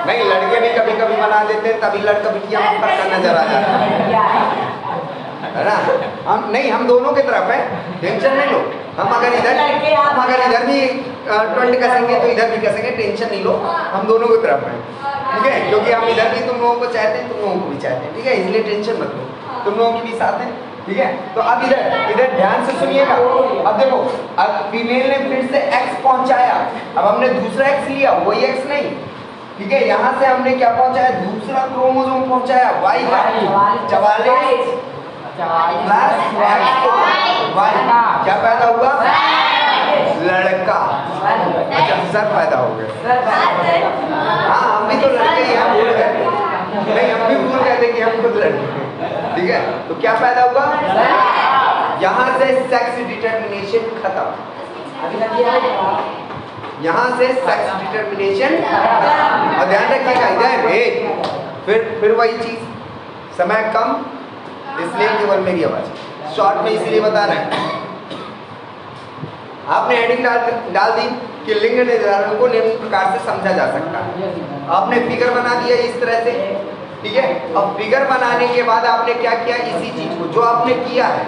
नहीं, लड़के भी कभी कभी बना देते हैं, तभी लड़का बिटिया पर नजर आ जाता है ना। हम दोनों की तरफ है, टेंशन नहीं लो। हम अगर इधर भी ट्वेंट कसेंगे तो इधर भी कसेंगे, टेंशन नहीं लो, हम दोनों की तरफ है, ठीक है, क्योंकि हम इधर भी तुम लोगों को चाहते हैं, तुम लोगों को भी चाहते हैं, ठीक है, इसलिए टेंशन मत लो, तुम लोगों की भी साथ है, ठीक है। तो अब इधर ध्यान से सुनिएगा। अब देखो, अब फीमेल ने फिर से एक्स पहुंचाया, अब हमने दूसरा एक्स लिया, वही एक्स नहीं, ठीक है, यहाँ से हमने क्या पहुंचाया, दूसरा क्रोमोसोम पहुंचाया, वाई का 44 प्लस वाई, क्या पैदा हुआ, लड़का। अच्छा, सर पैदा हो गए। हाँ, हम भी तो लड़के ही हैं, भूल गए, नहीं हम भी भूल गए थे कि हम खुद लड़के, ठीक है। तो क्या पैदा हुआ, यहाँ से सेक्स डिटरमिनेशन खत्म, यहाँ से सेक्स डिटरमिनेशन। और ध्यान रखिएगा इधर फिर वही चीज, समय कम, इसलिए केवल मेरी आवाज शॉर्ट में इसीलिए बता रहे हैं। आपने हेडिंग डाल दी कि लिंग निर्धारण को निम्न प्रकार से समझा जा सकता है। आपने फिगर बना दिया इस तरह से, ठीक है। अब फिगर बनाने के बाद आपने क्या किया, इसी चीज को जो आपने किया है,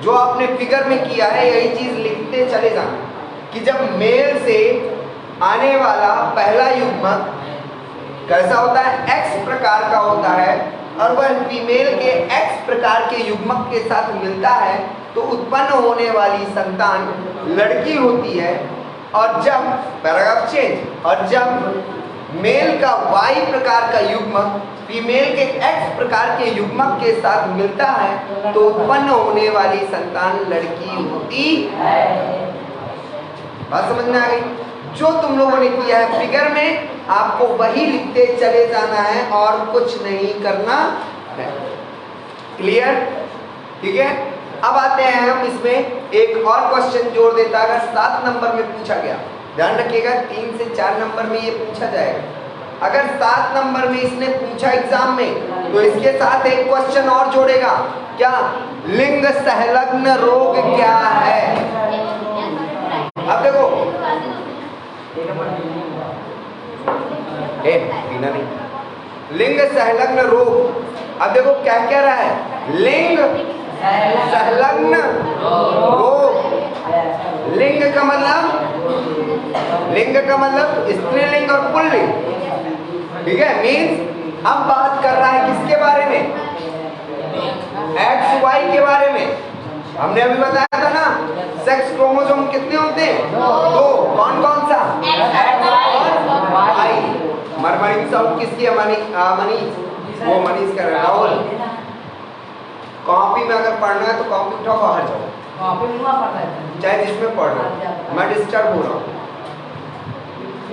जो आपने फिगर में किया है, यही चीज लिखते चले जाना कि जब मेल से आने वाला पहला युग्मक कैसा होता है, X प्रकार का होता है, और वह फीमेल के X प्रकार के युग्मक के साथ मिलता है तो उत्पन्न होने वाली संतान लड़की होती है। और जब पैराग्राफ चेंज, और जब मेल का Y प्रकार का युग्मक फीमेल के X प्रकार के युग्मक के साथ मिलता है तो उत्पन्न होने वाली संतान लड़की होती है। बात समझ में आ गई? जो तुम लोगों ने किया है फिगर में, आपको वही लिखते चले जाना है और कुछ नहीं करना है। क्लियर? ठीक है। अब आते हैं हम इसमें एक और क्वेश्चन जोड़ देता, अगर 7 नंबर में पूछा गया, ध्यान रखिएगा 3 से 4 नंबर में ये पूछा जाएगा। अगर 7 नंबर में इसने पूछा एग्जाम में, तो इसके साथ एक क्वेश्चन और जोड़ेगा, क्या? लिंग संलग्न रोग क्या है? अब देखो, पीना नहीं, लिंग संलग्न रोग। अब देखो क्या कह रहा है, लिंग संलग्न रोग। लिंग का मतलब स्त्रीलिंग और पुल्लिंग, ठीक है। मीन्स अब बात कर रहा है किसके बारे में, एक्स वाई के बारे में। हमने अभी बताया था ना, सेक्स क्रोमोसोम कितने होते हैं? 2। कौन कौन सा? एक्स और वाई। मरमरी साउंड किसकी है? मनीष, वो मनीष कर रहा है। राहुल, कॉपी में अगर पढ़ना है तो कॉपी उठाओ, बाहर जाओ, चाहे जिसमें पढ़ रहा हूँ, मैं डिस्टर्ब हो रहा हूँ,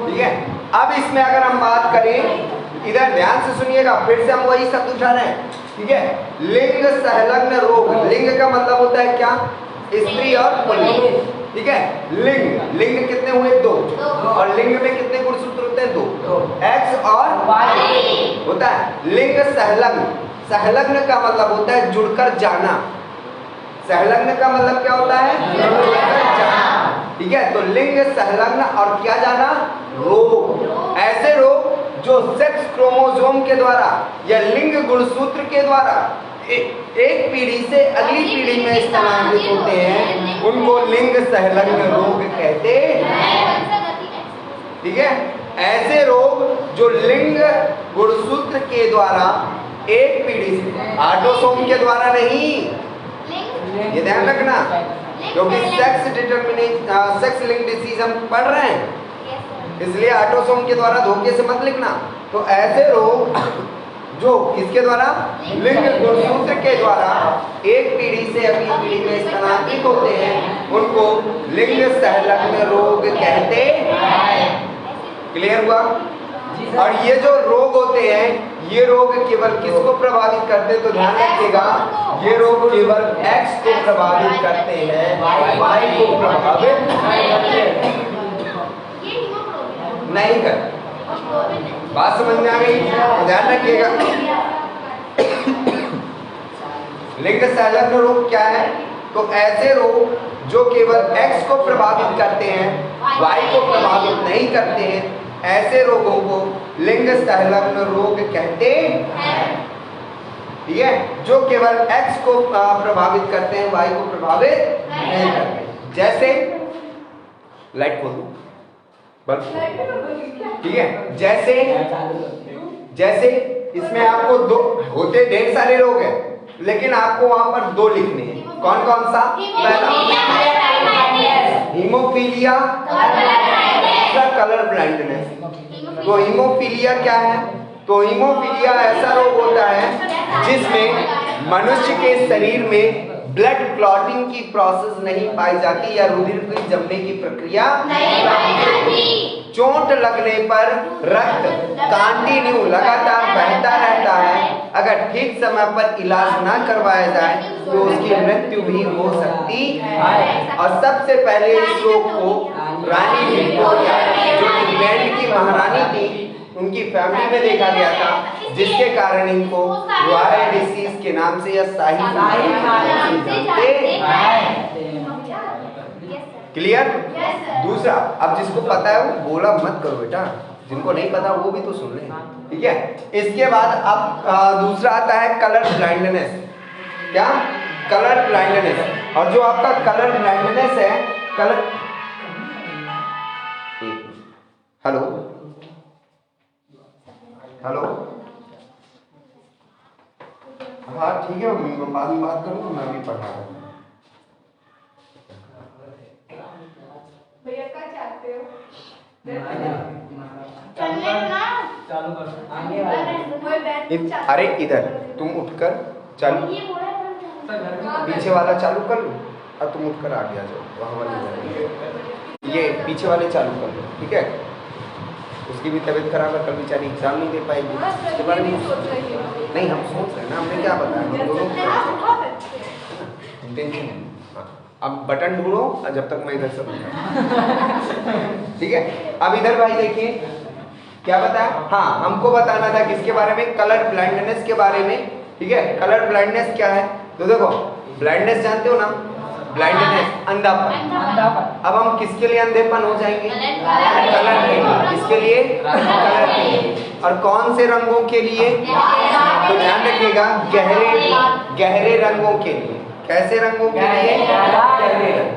ठीक है। अब इसमें अगर हम बात करें, इधर ध्यान से सुनिएगा, फिर से हम वही शब्द उठा रहे हैं, ठीक है। लिंग संलग्न रोग, लिंग का मतलब होता है क्या? स्त्री और पुल्लिंग, ठीक है। लिंग कितने हुए? 2। और लिंग में कितने गुणसूत्र होते हैं? 2। एक्स और वाई होता है। लिंग संलग्न, संलग्न का मतलब होता है जुड़कर जाना। संलग्न का मतलब क्या होता है? जुड़कर जाना, ठीक है। तो लिंग संलग्न और क्या जाना? रोग। ऐसे रोग जो सेक्स क्रोमोसोम के द्वारा या लिंग गुणसूत्र के द्वारा एक पीढ़ी से अगली पीढ़ी में स्थानांतरित होते हैं, उनको लिंग संलग्न रोग कहते हैं, ठीक है। ऐसे रोग जो लिंग गुणसूत्र के द्वारा एक पीढ़ी से, ऑटोसोम के द्वारा नहीं, ये ध्यान रखना, क्योंकि सेक्स लिंक डिसीज हम पढ़ रहे हैं, इसलिए ऑटोसोम के द्वारा धोखे से मत लिखना। तो ऐसे रोग जो किसके द्वारा? लिंग गुणसूत्र के द्वारा एक पीढ़ी से अगली पीढ़ी में स्थानांतरित होते हैं, उनको लिंग संलग्न रोग कहते हैं। क्लियर हुआ? और ये जो रोग होते हैं, ये रोग केवल किसको प्रभावित करते हैं? तो ध्यान रखिएगा, ये रोग केवल एक्स को प्रभावित करते हैं, वाई को प्रभावित नहीं करते। बात समझ में आ गई? ध्यान रखिएगा। लिंग संलग्न रोग क्या है? तो ऐसे रोग जो केवल एक्स को प्रभावित करते हैं, वाई को प्रभावित नहीं करते हैं, ऐसे रोगों को लिंग संलग्न रोग कहते हैं, ठीक है। जो केवल एक्स को प्रभावित करते हैं, वाई को प्रभावित नहीं करते। जैसे लाइट खोल दो, बल्ब, ठीक है। जैसे इसमें आपको 2 होते, ढेर सारे रोग हैं, लेकिन आपको वहां पर 2 लिखने हैं। कौन कौन सा? पहला हीमोफीलिया, कलर ब्लाइंडनेस। तो हीमोफीलिया क्या है? तो हीमोफीलिया ऐसा रोग होता है जिसमें मनुष्य के शरीर में ब्लड क्लॉटिंग की प्रोसेस नहीं पाई जाती या रुधिर की जमने की प्रक्रिया नहीं। चोट लगने पर रक्त कंटिन्यू लगातार बहता रहता है। अगर ठीक समय पर इलाज ना करवाया जाए तो उसकी मृत्यु भी हो सकती है। और सबसे पहले इस रोग को रानी विक्टोरिया, जो इंग्लैंड की महारानी थी, उनकी फैमिली में देखा गया था, जिसके कारण इनको रॉयल डिसीज के नाम से या शाही जानते हैं। क्लियर? दूसरा, अब जिसको पता है वो बोला मत करो बेटा, जिनको नहीं पता वो भी तो सुन ले, ठीक है? इसके बाद अब दूसरा आता है कलर ब्लाइंडनेस। क्या? Colour blindness. और जो आपका कलर ब्लाइंडनेस है, कलर, हेलो हेलो, हाँ ठीक है, मैं बाद में बात करूँगा, मैं अभी पढ़ा रहा हूँ। भैया क्या चाहते हो? अरे इधर तुम उठकर चालू, पीछे वाला चालू कर लो और तुम उठकर आगे आ जाओ, वहाँ वाले ये पीछे वाले चालू कर लो, ठीक है? उसकी भी तबीयत खराब है, कल बेचारी एग्जाम नहीं दे पाएगी, उसके बारे में नहीं हम सोच रहे हैं ना, हमने क्या बताया, हम दोनों टेंशन नहीं। अब बटन ढूंढो जब तक मैं इधर से ठीक है? अब इधर भाई देखिए क्या बताया, हाँ हमको बताना था किसके बारे में, कलर ब्लाइंडनेस के बारे में, ठीक है? कलर ब्लाइंडनेस क्या है? तो देखो ब्लाइंडनेस जानते हो ना, ब्लाइंडनेस अंधापन। अब हम किसके लिए अंधेपन हो जाएंगे? कलर के लिए। किसके लिए? कलर के लिए। और कौन से रंगों के लिए? तो ध्यान रखिएगा, गहरे रंगों के लिए। कैसे रंगों के लिए? गहरे रंग,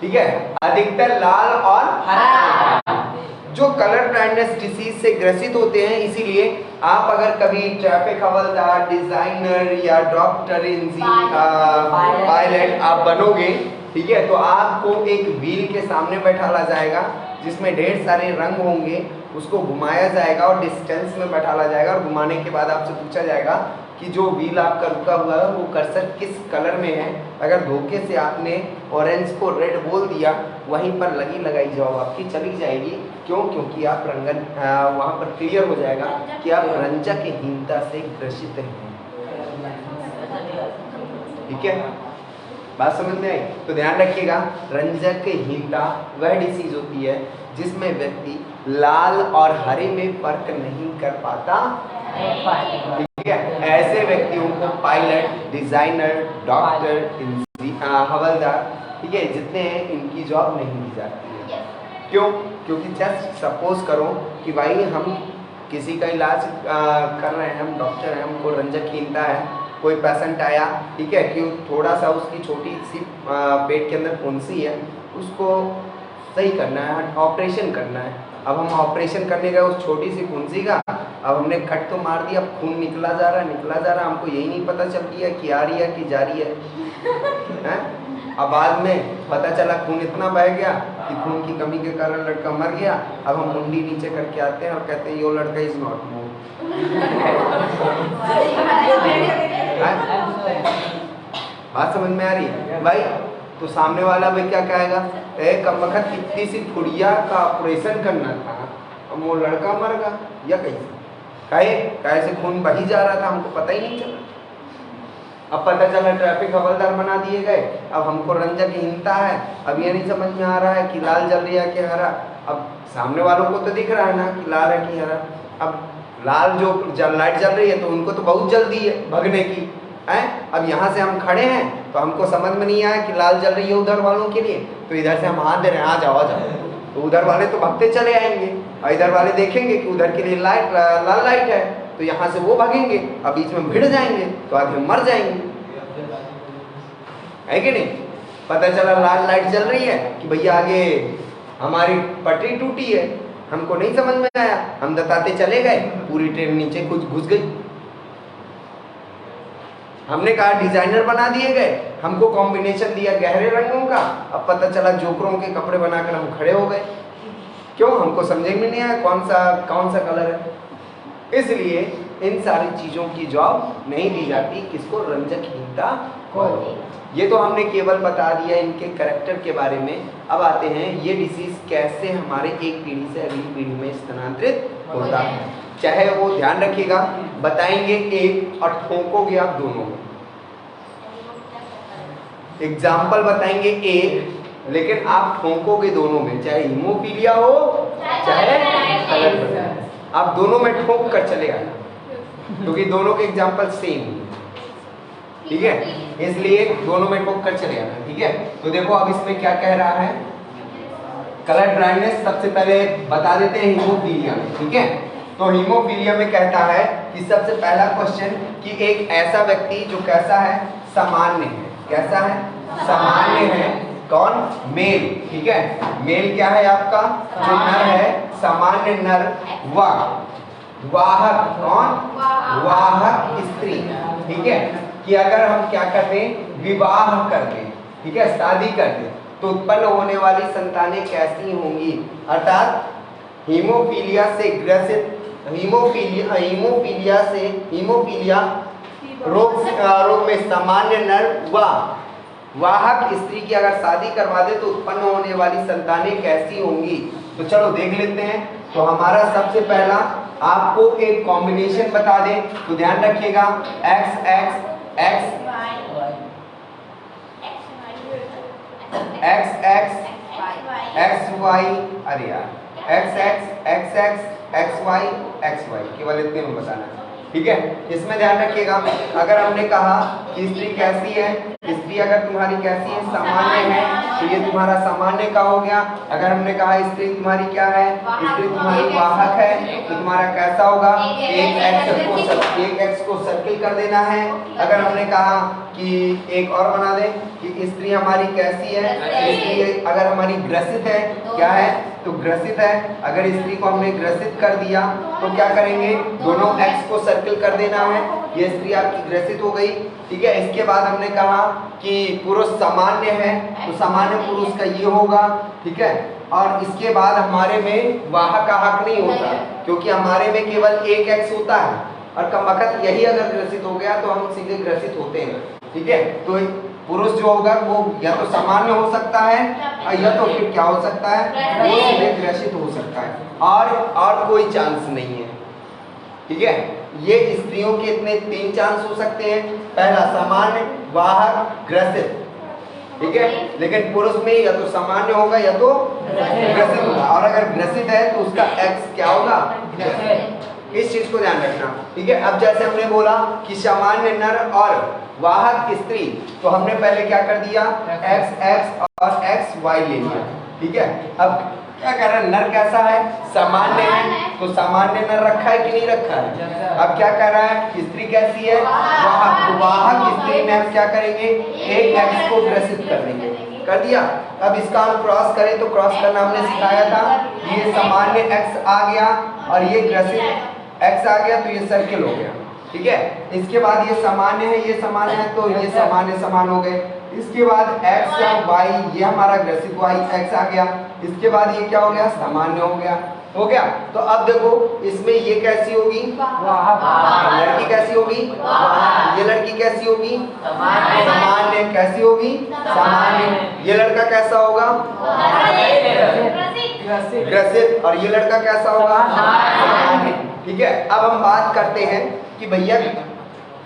ठीक है? अधिकतर लाल और हरा। जो कलर ब्लाइंडनेस डिसीज से ग्रसित होते हैं, इसीलिए आप अगर कभी ट्रैफिक हवलदार, डिजाइनर या डॉक्टर, पायलट आप बनोगे, ठीक है? तो आपको एक व्हील के सामने बैठाला जाएगा जिसमें ढेर सारे रंग होंगे, उसको घुमाया जाएगा और डिस्टेंस में बैठाला जाएगा, और घुमाने के बाद आपसे पूछा जाएगा कि जो व्हील आपका रुका हुआ है वो कर्सर किस कलर में है। अगर धोखे से आपने ऑरेंज को रेड बोल दिया, वहीं पर लगी लगाई जवाब आपकी चली जाएगी। क्यों? क्योंकि आप रंगन वहाँ पर क्लियर हो जाएगा कि आप रंजकहीनता से ग्रसित हैं, ठीक है? बात समझ में आई? तो ध्यान रखिएगा, रंजकहीनता वह डिसीज होती है जिसमें व्यक्ति लाल और हरे में फर्क नहीं कर पाता, ठीक है? ऐसे व्यक्तियों को पायलट, डिजाइनर, डॉक्टर, हवलदार, ठीक है, जितने हैं इनकी जॉब नहीं दी जाती है। क्यों? क्योंकि जस्ट सपोज करो कि भाई हम किसी का इलाज कर रहे हैं, हम डॉक्टर हैं, हमको रंजकहीनता है, कोई पेशेंट आया, ठीक है, कि थोड़ा सा उसकी छोटी सी पेट के अंदर फुंसी है, उसको सही करना है, ऑपरेशन करना है। अब हम ऑपरेशन करने गए उस छोटी सी फुंसी का, अब हमने कट तो मार दिया, अब खून निकला जा रहा, हमको यही नहीं पता चल रही है कि आ रही है कि जा रही है? अब बाद में पता चला खून इतना बह गया कि खून की कमी के कारण लड़का मर गया। अब हम मुंडी नीचे करके आते हैं और कहते हैं यो लड़का इज नॉट मूव। बात समझ में आ रही है भाई? तो सामने वाला भाई क्या कहेगा, कम वक्त कितनी सी गुड़िया का ऑपरेशन करना था, अब वो लड़का मर गया, या कैसे खून बही जा रहा था, हमको पता ही नहीं चला। अब पता चला ट्रैफिक हवलदार बना दिए गए, अब हमको रंजकहीनता है, अब ये नहीं समझ में आ रहा है कि लाल जल रही है कि हरा। अब सामने वालों को तो दिख रहा है ना कि लाल है कि हरा। अब लाल जो लाइट जल रही है तो उनको तो बहुत जल्दी है भगने की है। अब यहाँ से हम खड़े हैं तो हमको समझ में नहीं आया कि लाल जल रही है उधर वालों के लिए, तो इधर से हम हाथ दे रहे हैं, आ जाओ, तो उधर वाले तो भगते चले आएंगे, और इधर वाले देखेंगे कि उधर के लिए लाल लाइट है, तो यहाँ से वो भागेंगे, अब बीच में भिड़ जाएंगे तो आधे मर जाएंगे, है कि नहीं? पता चला लाल लाइट जल रही है कि भैया आगे हमारी पटरी टूटी है, हमको नहीं समझ में आया, हम बताते चले गए, पूरी ट्रेन नीचे कुछ घुस गई। हमने कहा डिजाइनर बना दिए गए, हमको कॉम्बिनेशन दिया गहरे रंगों का, अब पता चला जोकरों के कपड़े बनाकर हम खड़े हो गए। क्यों? हमको समझे में नहीं आया कौन सा कलर है। इसलिए इन सारी चीजों की जॉब नहीं दी जाती किसको? रंजकहीनता को। ये तो हमने केवल बता दिया इनके कैरेक्टर के बारे में। अब आते हैं ये डिसीज कैसे हमारे एक पीढ़ी से अगली पीढ़ी में स्थानांतरित होता है। चाहे वो ध्यान रखिएगा, बताएंगे एक और ठोकोगे आप दोनों में। एग्जाम्पल बताएंगे एक, लेकिन आप ठोकोगे दोनों में, चाहे हीमोफीलिया हो चाहे कलर, आप दोनों में ठोक कर चले आए, क्योंकि दोनों के एग्जाम्पल सेम है, ठीक है? इसलिए दोनों में ठोक कर चले आना, ठीक है? तो देखो अब इसमें क्या कह रहा है, कलर ब्लाइंडनेस सबसे पहले बता देते हैं हीमोफीलिया में, ठीक है। तो हीमोफीलिया में कहता है कि सबसे पहला क्वेश्चन कि एक ऐसा व्यक्ति जो कैसा है, सामान्य है, कैसा है, सामान्य है, कौन, मेल, ठीक है। मेल क्या है आपका, जो नर है, सामान्य नर, वाहक, कौन, वाहक स्त्री, ठीक है। कि अगर हम क्या कर दें, विवाह कर दें, ठीक है, शादी कर दें, तो उत्पन्न होने वाली संतानें कैसी होंगी, अर्थात हीमोफीलिया से ग्रसित, हीमोफीलिया रोग में सामान्य नर व वाहक स्त्री की अगर शादी करवा दे तो उत्पन्न होने वाली संतानें कैसी होंगी। तो चलो देख लेते हैं। तो हमारा सबसे पहला आपको एक कॉम्बिनेशन बता दें तो ध्यान रखिएगा, x x x x x x y, अरे यार x x x x x y x y, केवल इतने में बताना है, ठीक है। इसमें ध्यान रखिएगा, अगर हमने कहा कि स्त्री कैसी है, स्त्री अगर तुम्हारी कैसी है, सामान्य है, तो ये तुम्हारा सामान्य का हो गया। अगर हमने कहा स्त्री तुम्हारी क्या है, स्त्री तुम्हारी वाहक है, तो तुम्हारा कैसा होगा, एक एक्स को सर्किल कर देना है। अगर हमने कहा कि एक और बना दें कि स्त्री हमारी कैसी है, स्त्री अगर हमारी ग्रसित है, क्या है, तो ग्रसित है, अगर स्त्री को हमने ग्रसित कर दिया तो क्या करेंगे, दोनों एक्स को सर्किल कर देना है, ये स्त्री आपकी ग्रसित हो गई, ठीक है। इसके बाद हमने कहा कि पुरुष सामान्य है, तो सामान्य पुरुष का ये होगा, ठीक है। और इसके बाद हमारे में वाहक का हक नहीं होता, क्योंकि हमारे में केवल एक एक्स होता है, और कम वक्त यही अगर ग्रसित हो गया तो हम सीधे ग्रसित होते हैं, ठीक है। तो पुरुष जो होगा वो या तो सामान्य हो सकता है या तो फिर क्या हो सकता है, वो सीधे ग्रसित हो सकता है, और कोई चांस नहीं है, ठीक है। ये स्त्रियों के इतने 3 चांस हो सकते हैं, पहला सामान्य, वाहक, ग्रसित, ठीक है। लेकिन पुरुष में या तो सामान्य होगा या तो ग्रसित होगा, और अगर ग्रसित है तो उसका एक्स क्या होगा, इस चीज को ध्यान रखना, ठीक है। अब जैसे हमने बोला कि सामान्य नर और वाहक स्त्री, तो हमने पहले क्या कर दिया, एक्स एक्स और एक्स वाई ले लिया, ठीक है। अब क्या कर रहा है, नर कैसा है, सामान्य है, तो सामान्य नर रखा है कि नहीं रखा है। अब क्या कर रहा है, स्त्री कैसी है, वाहक स्त्री में हम क्या करेंगे, एक एक्स को ग्रसित कर देंगे, कर दिया। अब इसका हम क्रॉस करें तो क्रॉस करना हमने सिखाया था, ये सामान्य एक्स आ गया और ये ग्रसित एक्स आ गया, तो ये सर्किल हो गया, ठीक है। इसके बाद ये सामान्य है, ये सामान्य है, तो ये सामान्य समान हो गए। इसके बाद एक्स या वाई, ये हमारा ग्रसित वाई एक्स आ गया। इसके बाद ये क्या हो गया, सामान्य हो गया, हो गया। तो अब देखो इसमें ये कैसी होगी, लड़की कैसी होगी, ये लड़की कैसी होगी, सामान्य, कैसी होगी, सामान्य। ये लड़का कैसा होगा, ग्रसित, और ये लड़का कैसा होगा, सामान्य, ठीक है। अब हम बात करते हैं कि भैया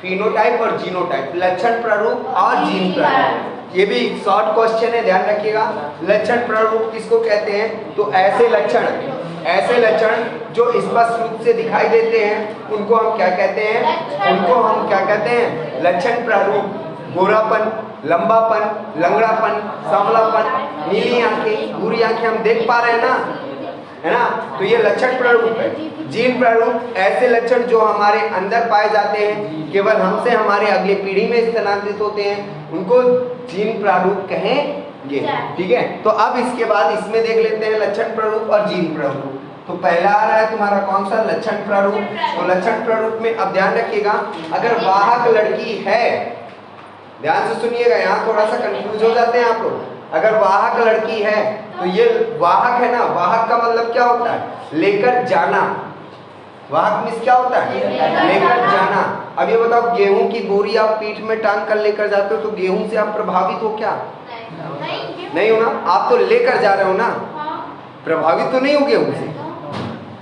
फिनोटाइप और जीनोटाइप, लक्षण प्रारूप और जीन प्रारूप, ये भी शॉर्ट क्वेश्चन है, ध्यान रखिएगा। लक्षण प्रारूप किसको कहते हैं, तो ऐसे लक्षण जो स्पष्ट रूप से दिखाई देते हैं उनको हम क्या कहते हैं, उनको हम क्या कहते हैं, लक्षण प्रारूप। गोरापन, लंबापन, लंगड़ापन, सांवलापन, नीली आंखें, भूरी आंखें हम देख पा रहे हैं ना, है ना, तो ये लक्षण प्रारूप है। जीन प्रारूप ऐसे लक्षण जो हमारे अंदर पाए जाते हैं, केवल हमसे हमारे अगली पीढ़ी में स्थानांतरित होते हैं, उनको जीन प्रारूप कहेंगे, ठीक है। तो अब इसके बाद इसमें देख लेते हैं लक्षण प्रारूप और जीन प्रारूप। तो पहला आ रहा है तुम्हारा कौन सा, लक्षण प्रारूप। तो लक्षण प्रारूप में अब ध्यान रखिएगा, अगर वाहक लड़की है, ध्यान से सुनिएगा, यहाँ थोड़ा सा कंफ्यूज हो जाते हैं आप लोग। अगर वाहक लड़की है तो ये वाहक है ना, वाहक का मतलब क्या होता है, लेकर जाना। वाहक में क्या होता है, लेकर जाना। अब ये बताओ, गेहूं की बोरी आप पीठ में टांग कर लेकर जाते हो तो गेहूं से आप प्रभावित हो क्या, नहीं हो ना, आप तो लेकर जा रहे हो ना, प्रभावित तो नहीं हो गेहूं से,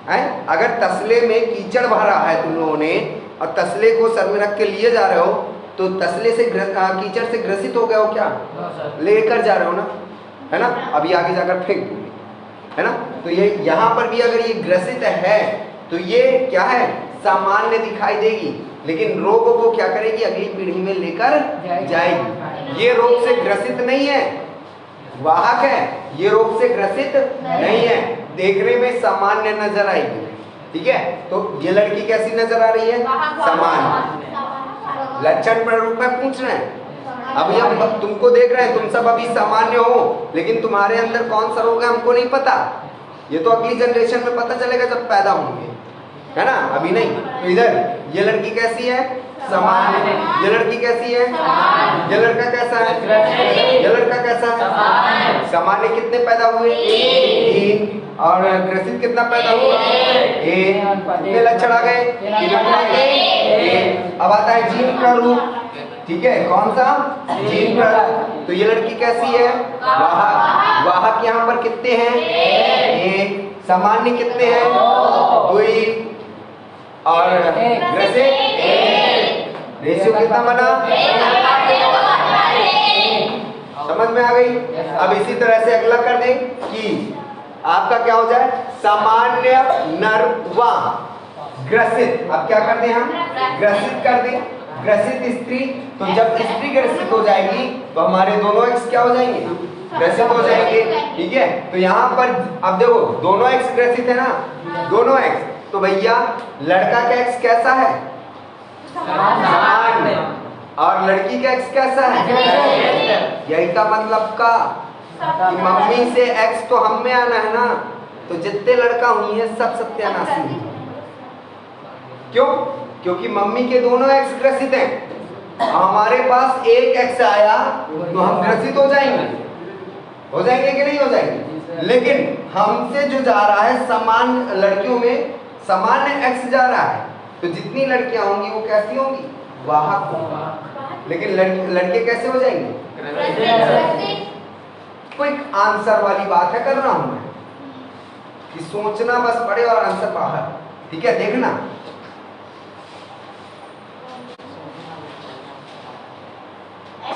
हैं। अगर तसले में कीचड़ भरा है तुम लोगों ने और तसले को सर में रख के लिए जा रहे हो, तो तसले से कीचड़ से ग्रसित हो गए हो क्या, लेकर जा रहे हो ना, है ना। अभी आगे जाकर फेंक दूंगी, है ना। तो ये यहाँ पर भी अगर ये ग्रसित है तो ये क्या है, सामान्य दिखाई देगी, लेकिन रोग को क्या करेगी, अगली पीढ़ी में लेकर जाएगी। ये रोग से ग्रसित नहीं है, वाहक है, ये रोग से ग्रसित नहीं है, देखने में सामान्य नजर आएगी। ठीक है, तो ये लड़की कैसी नजर आ रही है? सामान्य। लक्षण प्रारूप में पूछ रहे हैं। अभी हम तुमको देख रहे हैं, तुम सब अभी सामान्य हो, लेकिन तुम्हारे अंदर कौन सा रोग है हमको नहीं पता। ये तो अगली जनरेशन में पता चलेगा जब पैदा होंगे, है ना, अभी नहीं। तो इधर ये लड़की कैसी है? सामान्य। ये लड़की कैसी है? ये लड़का कैसा है? ये लड़का कैसा है? सामान्य कितने पैदा हुए? 3। और ग्रसित कितना पैदा हुआ? 1। कितने लक्षण आ गए? 1। अब आता है जीन प्रारूप। ठीक है, कौन सा? जीन प्रारूप। तो ये लड़की कैसी है? वाहक। वाहक यहाँ पर कितने हैं? 1। सामान्य कितने हैं? 2। और ग्रसित 1। रेशियो कितना बना? समझ में आ गई? अब इसी तरह से अगला कर दें कि आपका क्या हो जाए? सामान्य नर व ग्रसित। अब क्या कर दें हम? ग्रसित कर दें। ग्रसित स्त्री, तो जब स्त्री ग्रसित हो जाएगी तो हमारे दोनों एक्स क्या हो जाएंगे? ग्रसित हो जाएंगे। ठीक है, तो यहाँ पर अब देखो दोनों एक्स ग्रसित है ना, दोनों एक्स। तो भैया लड़का का एक्स कैसा है? सामान्य। और लड़की का एक्स कैसा है? यही का मतलब का कि मम्मी से एक्स तो हम में आना है ना, तो जितने लड़का हुई है सब सत्यानाशी हैं। क्यों? क्योंकि मम्मी के दोनों एक्स ग्रसित हैं। हमारे पास एक एक्स आया तो हम ग्रसित हो जाएंगे कि नहीं हो जाएंगे? लेकिन हमसे जो जा रहा है सामान्य लड़कियों में सामान्य एक्स जा रहा है, तो जितनी लड़कियां होंगी वो कैसी होंगी? वाहक होंगी। लेकिन लड़के कैसे हो जाएंगे? क्विक आंसर वाली बात है कर रहा हूं मैं, कि सोचना बस पड़े और आंसर बाहर। ठीक है, देखना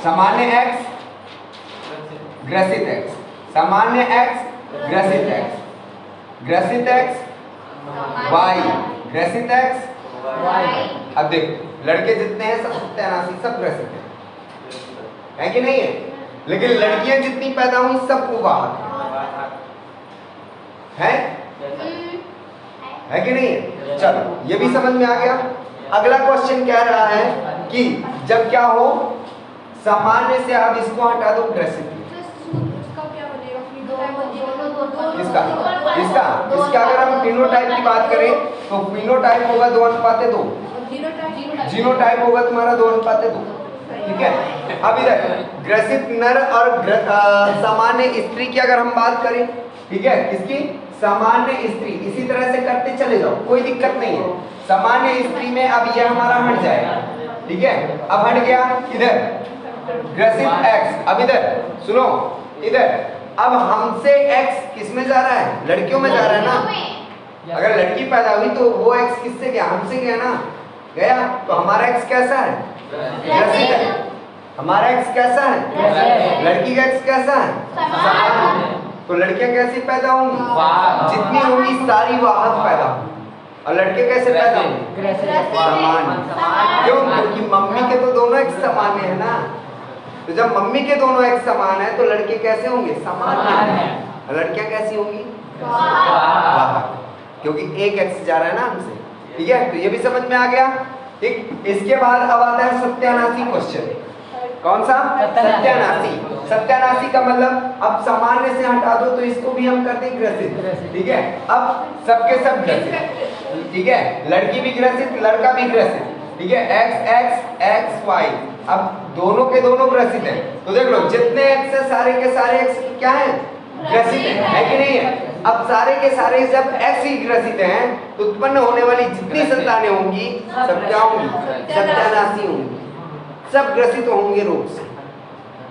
सामान्य एक्स ग्रसित एक्स, सामान्य एक्स ग्रसित एक्स, ग्रसित एक्स वाई, ग्रसित एक्स वाई। अब देख लड़के जितने हैं सब सत्यानाशी, सब ग्रसित है कि नहीं है? लेकिन लड़कियां जितनी पैदा हुई सब वाहक है कि नहीं है? चलो ये भी समझ में आ गया। अगला क्वेश्चन कह रहा है कि जब क्या हो सामान्य से आप इसको हटा दो ग्रसित। इसका इसका अगर हम फिनोटाइप की बात करें तो फिनोटाइप होगा 2:2, जीनोटाइप होगा तुम्हारा 2:2। ठीक है, अब इधर ग्रसित नर और सामान्य स्त्री की अगर हम बात करें, ठीक है, किसकी? सामान्य स्त्री। इसी तरह से करते चले जाओ, कोई दिक्कत नहीं है। सामान्य स्त्री में अब ये हमारा हट जाएगा। ठीक है, अब हट गया इधर ग्रसित एक्स। अब इधर सुनो, इधर अब हमसे एक्स किस में जा रहा है? लड़कियों में जा रहा है ना। अगर लड़की पैदा हुई तो वो एक्स किससे गया? हमसे गया ना, गया। तो हमारा एक्स कैसा है? ग्रसित है। हमारा एक्स कैसा है? लड़की का एक्स कैसा है? सामान्य। तो लड़कियां कैसी पैदा होंगी? जितनी होंगी सारी वाहक पैदा होंगी। और लड़के कैसे पैदा होंगे? सामान्य। क्यों? क्योंकि मम्मी के तो दोनों एक्स सामान्य है ना। तो जब मम्मी के दोनों एक्स समान है तो लड़के कैसे होंगे? सामान्य। और लड़कियां कैसी होंगी? वाहक, क्योंकि एक एक्स जा रहा है ना हमसे। ठीक है, तो ये भी समझ में आ गया। ठीक, इसके बाद अब आता है सत्यानाशी क्वेश्चन। कौन सा? सत्यानाशी। सत्यानाशी का मतलब अब सामान्य से हटा दो तो इसको भी हम करते हैं ग्रसित। ठीक है, अब सबके सब ग्रसित। ठीक है, लड़की भी ग्रसित, लड़का भी ग्रसित। ठीक है, एक्स एक्स एक्स वाई। अब दोनों के दोनों ग्रसित हैं, तो देख लो जितने एक्स है सारे के सारे एक्स क्या हैं? ग्रसित है कि नहीं है? अब सारे के सारे जब एक्स ही ग्रसित हैं तो उत्पन्न होने वाली जितनी संतानें होंगी सब क्या होंगी? सत्यानाशी होंगी, सब ग्रसित होंगे रोग से,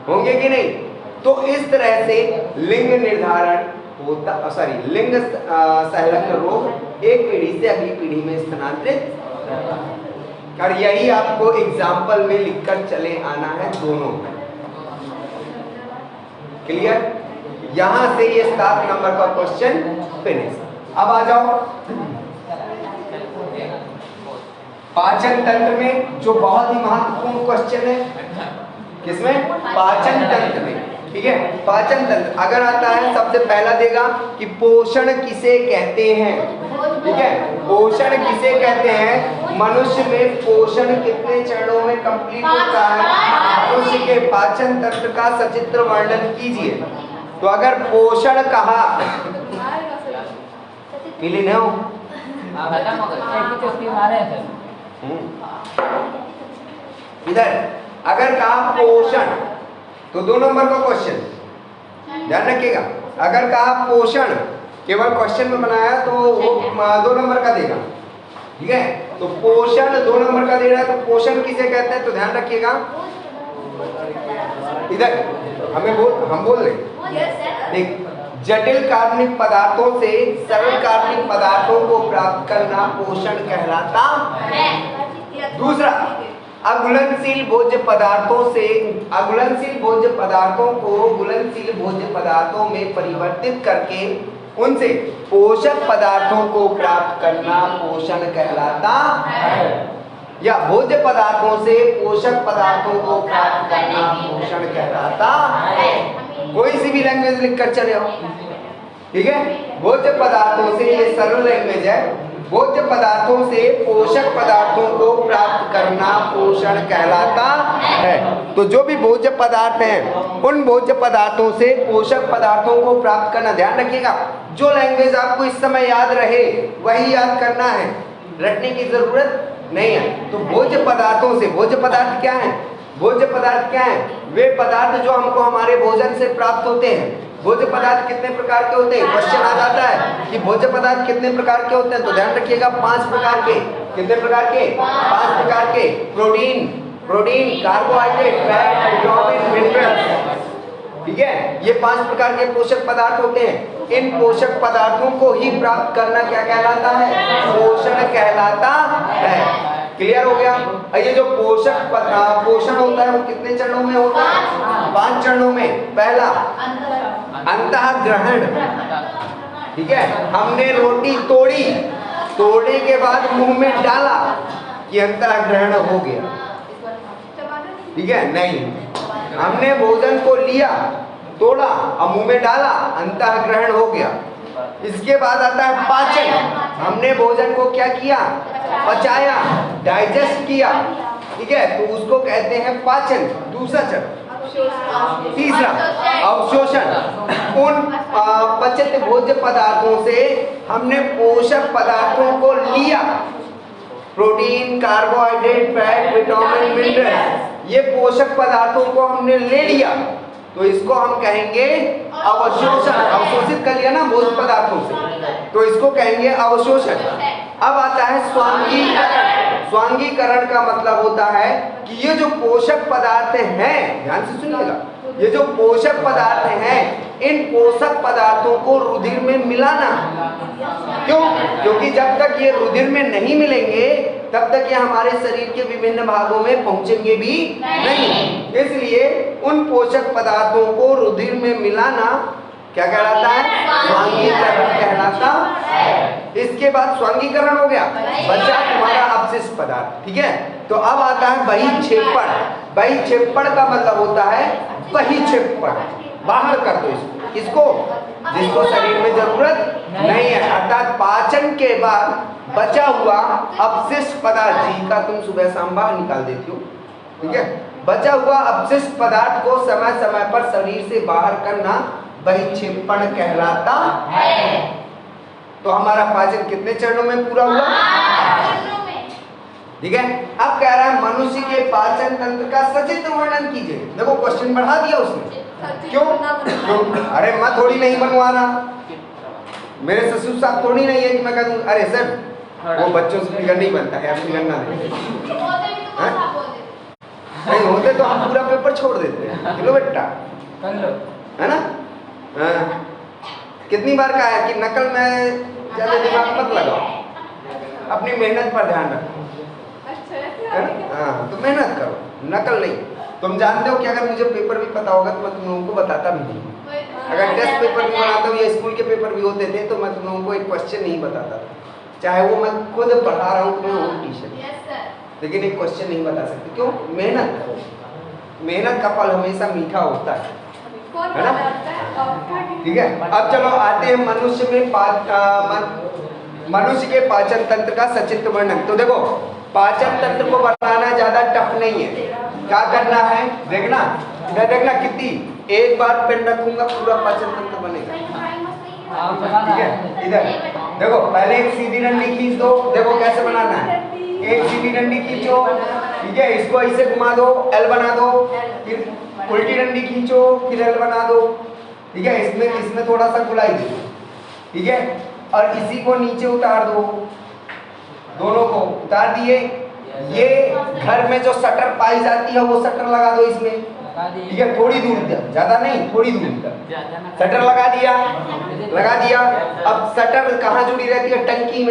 होंगे कि नहीं? तो इस तरह से लिंग निर्धारण होता, सॉरी लिंग सहलग्न रोग एक पीढ़ी से अगली पीढ़ी में स्थानांतरित। और यही आपको एग्जाम्पल में लिखकर चले आना है दोनों। क्लियर? यहां से ये 7 नंबर का क्वेश्चन फिनिश। अब आ जाओ पाचन तंत्र में, जो बहुत ही महत्वपूर्ण क्वेश्चन है। किसमें? पाचन तंत्र में। ठीक है। पाचन तंत्र अगर आता है सबसे पहला देगा कि पोषण किसे कहते हैं, ठीक है। पोषण किसे कहते हैं, मनुष्य में पोषण कितने चरणों में कंप्लीट होता है, मनुष्य के पाचन तंत्र का सचित्र वर्णन कीजिए। तो अगर पोषण कहा पीली नहीं हो इधर, अगर कहा पोषण तो 2 नंबर का क्वेश्चन ध्यान रखिएगा। अगर कहा पोषण केवल क्वेश्चन में बनाया तो वो 2 नंबर का देगा, ठीक है। तो पोषण 2 नंबर का दे रहा है, तो पोषण किसे कहते हैं, तो ध्यान रखिएगा। इधर हम बोल रहे देख, जटिल कार्बनिक पदार्थों से सरल कार्बनिक पदार्थों को प्राप्त करना पोषण कहलाता है। दूसरा, अघुलनशील भोज्य पदार्थों से अघुलनशील भोज्य पदार्थों को घुलनशील भोज्य पदार्थों में परिवर्तित करके उनसे पोषक पदार्थों को प्राप्त करना पोषण कहलाता है। या भोज्य पदार्थों से पोषक पदार्थों को प्राप्त करना पोषण कहलाता है। कोई सी भी लैंग्वेज लिखकर चले आओ, ठीक है। भोज्य पदार्थों से, ये सरल लैंग्वेज है, भोज्य पदार्थों से पोषक पदार्थों को प्राप्त करना पोषण कहलाता है। तो जो भी भोज्य पदार्थ हैं उन भोज्य पदार्थों से पोषक पदार्थों को प्राप्त करना, ध्यान रखिएगा। जो लैंग्वेज आपको इस समय याद रहे वही याद करना है, रटने की जरूरत नहीं है। तो भोज्य पदार्थों से, भोज्य पदार्थ क्या है, भोज्य पदार्थ क्या है, वे पदार्थ जो हमको हमारे भोजन से प्राप्त होते हैं। भोज्य पदार्थ कितने प्रकार के होते हैं, क्वेश्चन आ जाता है कि भोज्य पदार्थ कितने प्रकार के होते हैं, तो ध्यान रखिएगा 5 प्रकार के। कितने प्रकार के, 5 प्रकार के। Protein, carbohydrate, fat, vitamin, minerals, ठीक है। ये 5 प्रकार के पोषक पदार्थ होते हैं। इन पोषक पदार्थों को ही प्राप्त करना क्या कहलाता है, पोषण कहलाता है। क्लियर हो गया। ये जो पोषण होता है वो कितने चरणों में होता है, 5 चरणों में। पहला अंतःग्रहण, ठीक है। हमने रोटी तोड़ने के बाद मुंह में डाला कि अंतःग्रहण हो गया, ठीक है। नहीं, हमने भोजन को लिया, तोड़ा और मुंह में डाला, अंतःग्रहण हो गया। इसके बाद आता है पाचन, हमने भोजन को क्या किया, पचाया, डाइजेस्ट किया, ठीक है, तो उसको कहते हैं पाचन, दूसरा चरण। तीसरा अवशोषण, उन पचित भोज्य पदार्थों से हमने पोषक पदार्थों को लिया, protein, carbohydrate, fat, vitamin, mineral, ये पोषक पदार्थों को हमने ले लिया, तो इसको हम कहेंगे अवशोषण। अवशोषित कर लिया ना भोज्य पदार्थों से, तो इसको कहेंगे अवशोषण। अब आता है स्वांगीकरण। स्वांगीकरण का मतलब होता है कि ये जो पोषक पदार्थ हैं, ध्यान से सुनिएगा, ये जो पोषक पदार्थ हैं, इन पोषक पदार्थों को रुधिर में मिलाना। क्यों? क्योंकि जब तक ये रुधिर में नहीं मिलेंगे तब तक ये हमारे शरीर के विभिन्न भागों में पहुंचेंगे भी नहीं। इसलिए उन पोषक पदार्थों को रुधिर में मिलाना क्या कहलाता है, स्वांगीकरण कहलाता है। इसके बाद स्वांगीकरण हो गया, बचा तुम्हारा अपशिष्ट पदार्थ, ठीक है। तो अब आता है बहिक्षेपण। बहिक्षेपण का मतलब होता है बहिक्षेपण, बाहर कर दो इसको, जिसको शरीर में जरूरत नहीं है। अर्थात पाचन के बाद बचा हुआ अपशिष्ट पदार्थ, जी का तुम सुबह शाम बाहर निकाल देती हो, ठीक है, बचा हुआ अपशिष्ट पदार्थ को समय समय पर शरीर से बाहर करना बहिक्षेपण कहलाता है। तो हमारा पाचन कितने चरणों में पूरा हुआ, ठीक है। अब कह रहा है मनुष्य के पाचन तंत्र का सचित्र वर्णन कीजिए। देखो क्वेश्चन बढ़ा दिया उसने, क्यों? अरे मैं थोड़ी नहीं बनवा रहा, मेरे ससुर साहब थोड़ी नहीं है कि मैं कह दूं अरे सर वो बच्चों से फिगर नहीं बनता है, आप फिगर ना दें। नहीं होते तो हम पूरा पेपर छोड़ देते हैं, चलो बेटा है ना। कितनी बार कहा है कि नकल में ज्यादा दिमाग मत लगाओ, अपनी मेहनत पर ध्यान रखो, हाँ तो मेहनत करो, नकल नहीं। तुम जानते हो कि अगर मुझे पेपर भी पता होगा तो मैं तुम लोगों को बताता भी नहीं। अगर टेस्ट पेपर भी बनाता हूँ या स्कूल के पेपर भी होते थे तो मैं तुम लोगों को एक क्वेश्चन नहीं बताता था, चाहे वो मैं खुद पढ़ा रहा हूँ तुम्हें होम ट्यूशन, लेकिन एक क्वेश्चन नहीं बता सकते। क्यों? मेहनत करो, मेहनत का फल हमेशा मीठा होता है। है ना? ठीक है, अब चलो आते हैं मनुष्य में मनुष्य के पाचन तंत्र का सचित्र वर्णन। तो देखो पाचन तंत्र को बनाना ज्यादा टफ नहीं है। क्या करना है, देखना इधर, देखना कितनी, एक बार पेन रखूंगा पूरा पाचन तंत्र बनेगा। ठीक है, इधर देखो पहले एक सीधी डंडी खींच दो, देखो कैसे बनाना है। एक सीधी डंडी खींचो, ठीक है, इसको ऐसे घुमा दो, एल बना दो, फिर उल्टी डंडी खींचो, फिर एल बना दो। ठीक है, इसमें थोड़ा सा गुलाई दो, ठीक है, और इसी को नीचे उतार दो, दोनों को उतार दिए। ये घर में जो शटर पाई जाती है वो शटर लगा दो इसमें, ठीक है, थोड़ी दूर तक, ज्यादा नहीं, थोड़ी दूर तक शटर लगा दिया। अब शटर कहाँ जुड़ी रहती है, टंकी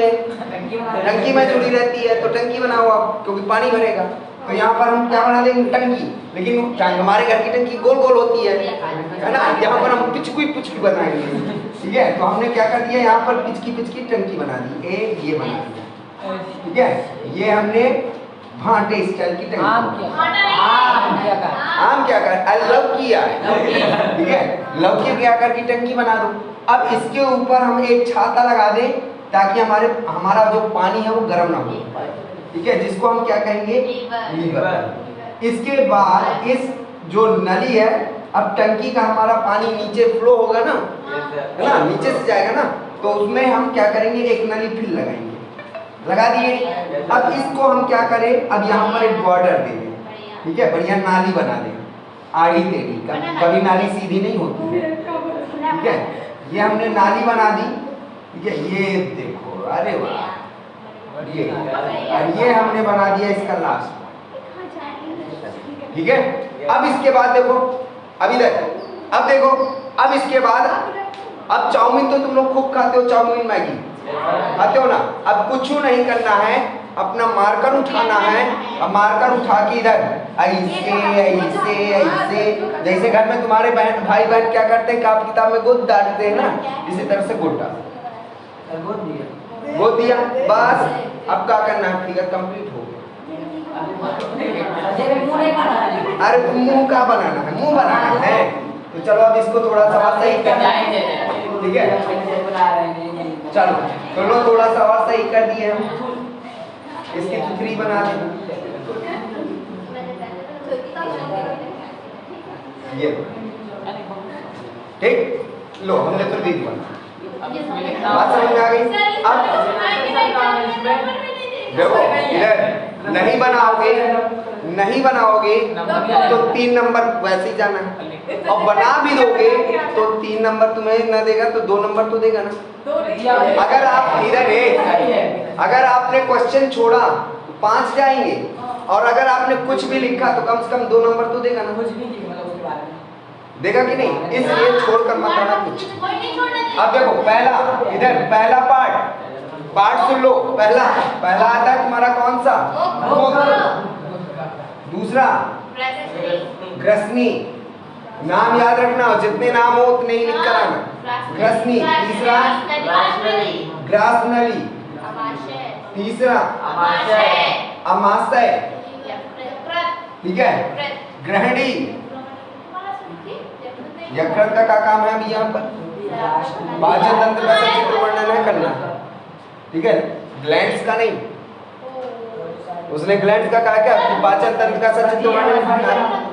में जुड़ी रहती है, तो टंकी बनाओ आप, क्योंकि पानी भरेगा। तो यहाँ पर हम क्या बना देंगे, टंकी। लेकिन हमारे घर की टंकी गोल गोल होती है ना, यहाँ पर हम पिचकी बनाएंगे। ठीक है, तो हमने क्या कर दिया, यहाँ पर पिचकी टंकी बना दी, एक ये बना दिया। ठीक है, ये हमने भांटे स्टाइल की टंकी। आम क्या कर, लौकी है, ठीक है, लौकी के आकार की टंकी बना दो। अब इसके ऊपर हम एक छाता लगा दें ताकि हमारा जो पानी है वो गर्म ना हो, ठीक है, जिसको हम क्या कहेंगे, लीवर। इसके बाद इस जो नली है, अब टंकी का हमारा पानी नीचे फ्लो होगा ना, है ना, नीचे से जाएगा ना, तो उसमें हम क्या करेंगे, एक नली फिर लगाएंगे, लगा दिए। अब इसको हम क्या करें, अब यहाँ पर एक बॉर्डर दे दें, ठीक है, बढ़िया नाली बना दें, आड़ी टेढ़ी, कभी नाली सीधी नहीं होती है। ठीक है, ये हमने नाली बना दी, ठीक है, ये देखो, अरे वाह, ये हमने बना दिया इसका लास्ट। ठीक है, अब इसके बाद देखो, अब इधर, अब देखो, अब इसके बाद, अब चाउमीन तो तुम लोग खूब खाते हो, चाउमीन मैगी खाते हो ना। अब कुछ नहीं करना है, अपना मार्कर उठाना है, अब मार्कर उठा के इधर ऐसे जैसे घर में तुम्हारे भाई बहन क्या करते हैं, काप किताब में गोद डालते हैं ना, इसी तरह से गोद डाल, गोद दिया, बस। अब क्या करना है, फिगर कंप्लीट हो गया। अरे मुंह का बनाना है, मुंह बनाना है, तो चलो अब इसको थोड़ा सा सही करना है। ठीक है, चलो तो लो थोड़ा सा और सही कर दिए हम, इसकी थ्री बना दी, ये ठीक, लो हमने तो दी बना, बात समझ में आ गई। अब देखो इधर नहीं बनाओगे तो 3 नंबर वैसे ही जाना है, और बना भी दोगे तो 3 नंबर तुम्हें ना देगा तो 2 नंबर तो देगा ना। अगर आप इधर अगर आपने क्वेश्चन छोड़ा तो 5 जाएंगे, और अगर आपने कुछ भी लिखा तो कम से कम 2 नंबर तो देगा ना, देगा कि नहीं, इसलिए छोड़कर मत आना कुछ। अब देखो पहला पार्ट सुन लो, पहला आता है तुम्हारा कौन सा, दूसरा ग्रसनी, नाम याद रखना, जितने नाम हो उतने ही लिख कर आना, ग्रसनी। तीसरा ग्रासनली, तीसरा अमाशय, ठीक है, ग्रहणी। यकृत का क्या काम है अभी यहाँ पर, पाचन तंत्र का सचित्र वर्णन है करना, ठीक है, ग्लैंड्स का नहीं। उसने ग्लैंड्स का कहा क्या, पाचन तंत्र का सचित्र वर्णन करना।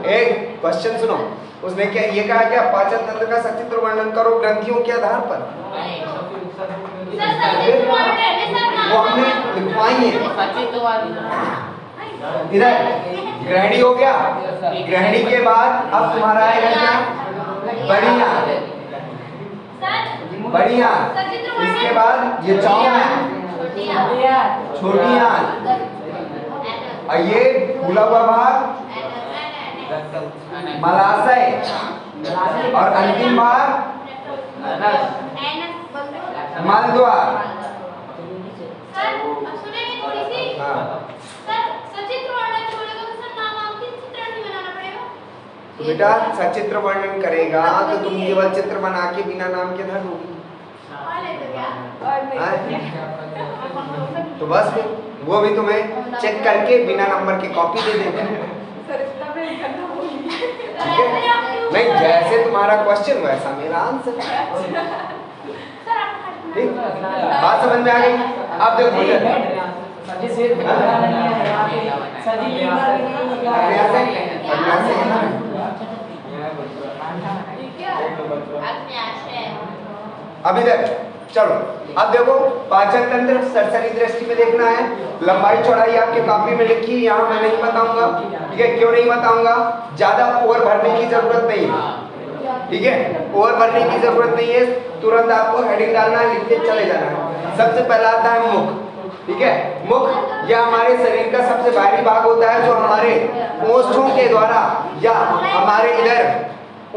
एक क्वेश्चन सुनो, उसने क्या ये कहा क्या, पाचन तंत्र का सचित्र वर्णन करो ग्रंथियों के आधार पर, वो हमने लिखवाई है। इधर ग्रहणी हो गया, ग्रहणी के बाद अब तुम्हारा आएगा क्या, बढ़िया, इसके बाद ये चाउमीन, छोटी आंत, और ये फूला हुआ भाग मलाशय, और अंतिम भाग मलद्वार। तो बेटा सचित्र वर्णन करेगा तो तुम केवल चित्र बना के बिना नाम के धर दोगी, तो बस वो भी तुम्हें चेक करके बिना नंबर की कॉपी दे देंगे। ठीक है। नहीं, जैसे तुम्हारा क्वेश्चन वैसा मेरा आंसर। ठीक, बात समझ में आ गई? अब देखो अब इधर चलो, अब देखो पाचन तंत्र सरसरी दृष्टि में देखना है। लंबाई चौड़ाई आपके कॉपी में लिखी, यहाँ मैं नहीं बताऊंगा। ठीक है, क्यों नहीं बताऊंगा? ज्यादा ओवर भरने की जरूरत नहीं है। ठीक है, ओवर भरने की जरूरत नहीं है, तुरंत आपको हेडिंग डालना है, लिख के चले जाना है। सबसे पहला आता है मुख। ठीक है, मुख यह हमारे शरीर का सबसे बाहरी भाग होता है, जो हमारे ओष्ठों के द्वारा या हमारे इधर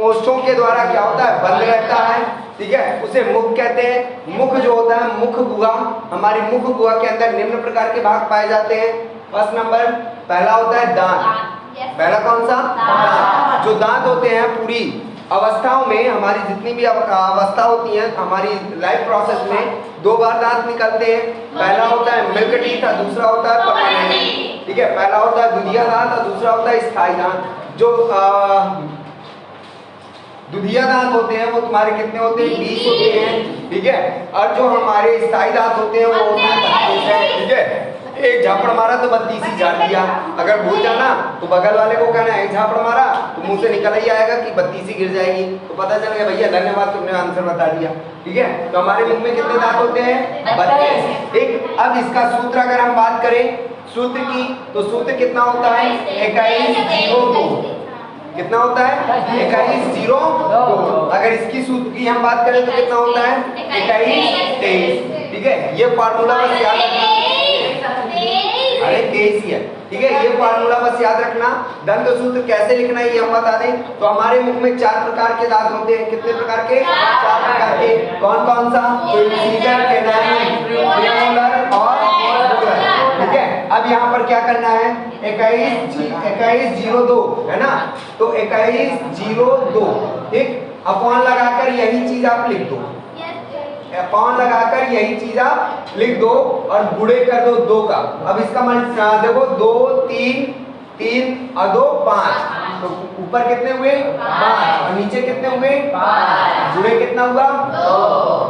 ओष्ठों के द्वारा क्या होता है, बंद रहता है। ठीक है, उसे मुख कहते हैं। मुख जो होता है, मुख गुहा, हमारी मुख गुहा के अंदर निम्न प्रकार के भाग पाए जाते हैं। फर्स्ट नंबर पहला होता है दांत। पहला कौन सा? दांत। जो दांत होते हैं, पूरी अवस्थाओं में हमारी जितनी भी अवस्था होती है हमारी लाइफ प्रोसेस में, 2 बार दांत निकलते हैं। पहला होता है मिल्क टीथ और दूसरा होता है परमानेंट। ठीक है, पहला होता है दुधिया दांत और दूसरा होता है स्थायी दांत। जो दुधिया दांत होते हैं वो तुम्हारे कितने होते हैं? 20 होते हैं। ठीक है, और जो हमारे स्थायी दांत होते हैं वो होते हैं 32 है। ठीक है, एक झापड़ मारा तो 32 ही झाड़ दिया। अगर भूल जाना तो बगल वाले को कहना एक झापड़ मारा तो मुंह से निकल ही आएगा कि 32 ही गिर जाएगी, तो पता चलेगा भैया धन्यवाद तुमने आंसर बता दिया। ठीक है, तो हमारे मुख में कितने दांत होते हैं? 32। ठीक, अब इसका सूत्र अगर हम बात करें सूत्र की, तो सूत्र कितना होता है? 2102। कितना होता है? 2102। अगर इसकी सूत्र की हम बात करें तो कितना होता है? 2123। ठीक है, ये फार्मूला बस याद रखना। अरे 23 ही है। ठीक है, ये फार्मूला बस याद रखना। दंत सूत्र कैसे लिखना है ये हम बता दें। तो हमारे मुख में 4 प्रकार के दांत होते हैं। कितने प्रकार के? 4 प्रकार के। कौन कौन सा? इंसिजर, कैनाइन, प्रीमोलर और मोलर। ठीक है, अब यहाँ पर क्या करना है? 2102 है ना, तो 2102। ठीक, अपॉन लगाकर यही चीज आप लिख दो। अपॉन लगाकर यही चीज आप लिख दो और गुणे कर दो 2 का। अब इसका देखो 2 3 3 और 2 5, तो ऊपर कितने हुए? 5 और नीचे कितने हुए? 5। गुणे कितना हुआ?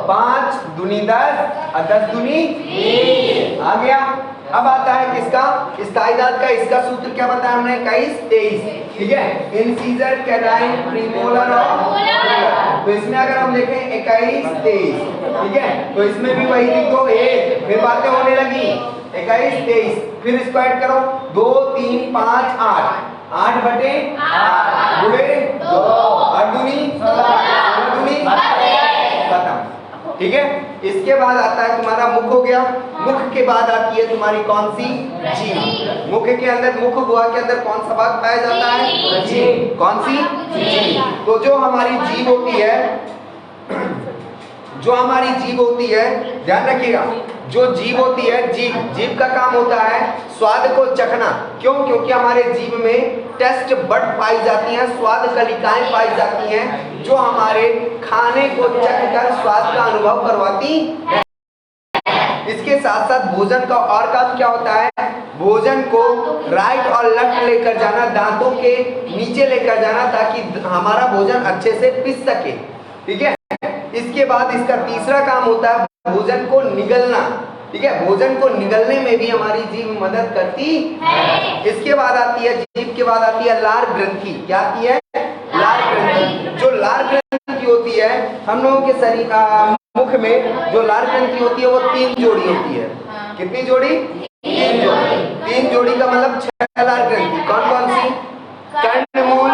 5 दूनी 10 और 10 दूनी 20 आ गया। अब आता है किसका? स्थायी दांत का। इसका सूत्र क्या बताया हमने? 2123। ठीक है, इंसिजर, कैनाइन, प्रीमोलर और मोलर। तो इसमें अगर हम देखें 2123, ठीक है, तो इसमें भी वही लिख दो 1, फिर बातें होने लगी। 2123 फिर इसको ऐड करो 2 3 5 8 8 बटे 8 गुणे 2 8 दूनी 12 खत्म। ठीक है, इसके बाद आता है तुम्हारा मुख हो गया। मुख के बाद आती है तुम्हारी कौन सी? जीभ। मुख के अंदर, मुख गुहा के अंदर कौन सा भाग पाया जाता है? जीभ। कौन सी? जीभ। तो जो हमारी जीभ होती है, जो हमारी जीभ होती है, ध्यान रखिएगा, जो जीभ होती है, जीभ का काम होता है स्वाद को चखना। क्यों? क्योंकि हमारे जीभ में टेस्ट बड पाई जाती हैं, स्वाद कलिकाएं पाई जाती हैं, जो हमारे खाने को चखकर स्वाद का अनुभव करवाती है। इसके साथ साथ भोजन का और काम क्या होता है? भोजन को राइट और लेफ्ट लेकर जाना, दांतों के नीचे लेकर जाना, ताकि हमारा भोजन अच्छे से पिस सके। ठीक है, इसके बाद इसका तीसरा काम होता है भोजन को निगलना। ठीक है, भोजन को निगलने में भी हमारी जीभ मदद करती है। इसके बाद आती है, जीभ के बाद आती है लार ग्रंथि। क्या आती है? लार ग्रंथि। जो लार ग्रंथि होती है, हम लोगों के शरीर मुख में जो लार ग्रंथि होती है वो 3 जोड़ी होती है। कितनी जोड़ी? 3 जोड़ी। 3 जोड़ी का मतलब 6 लार ग्रंथि। कौन कौन सी? कर्णमूल,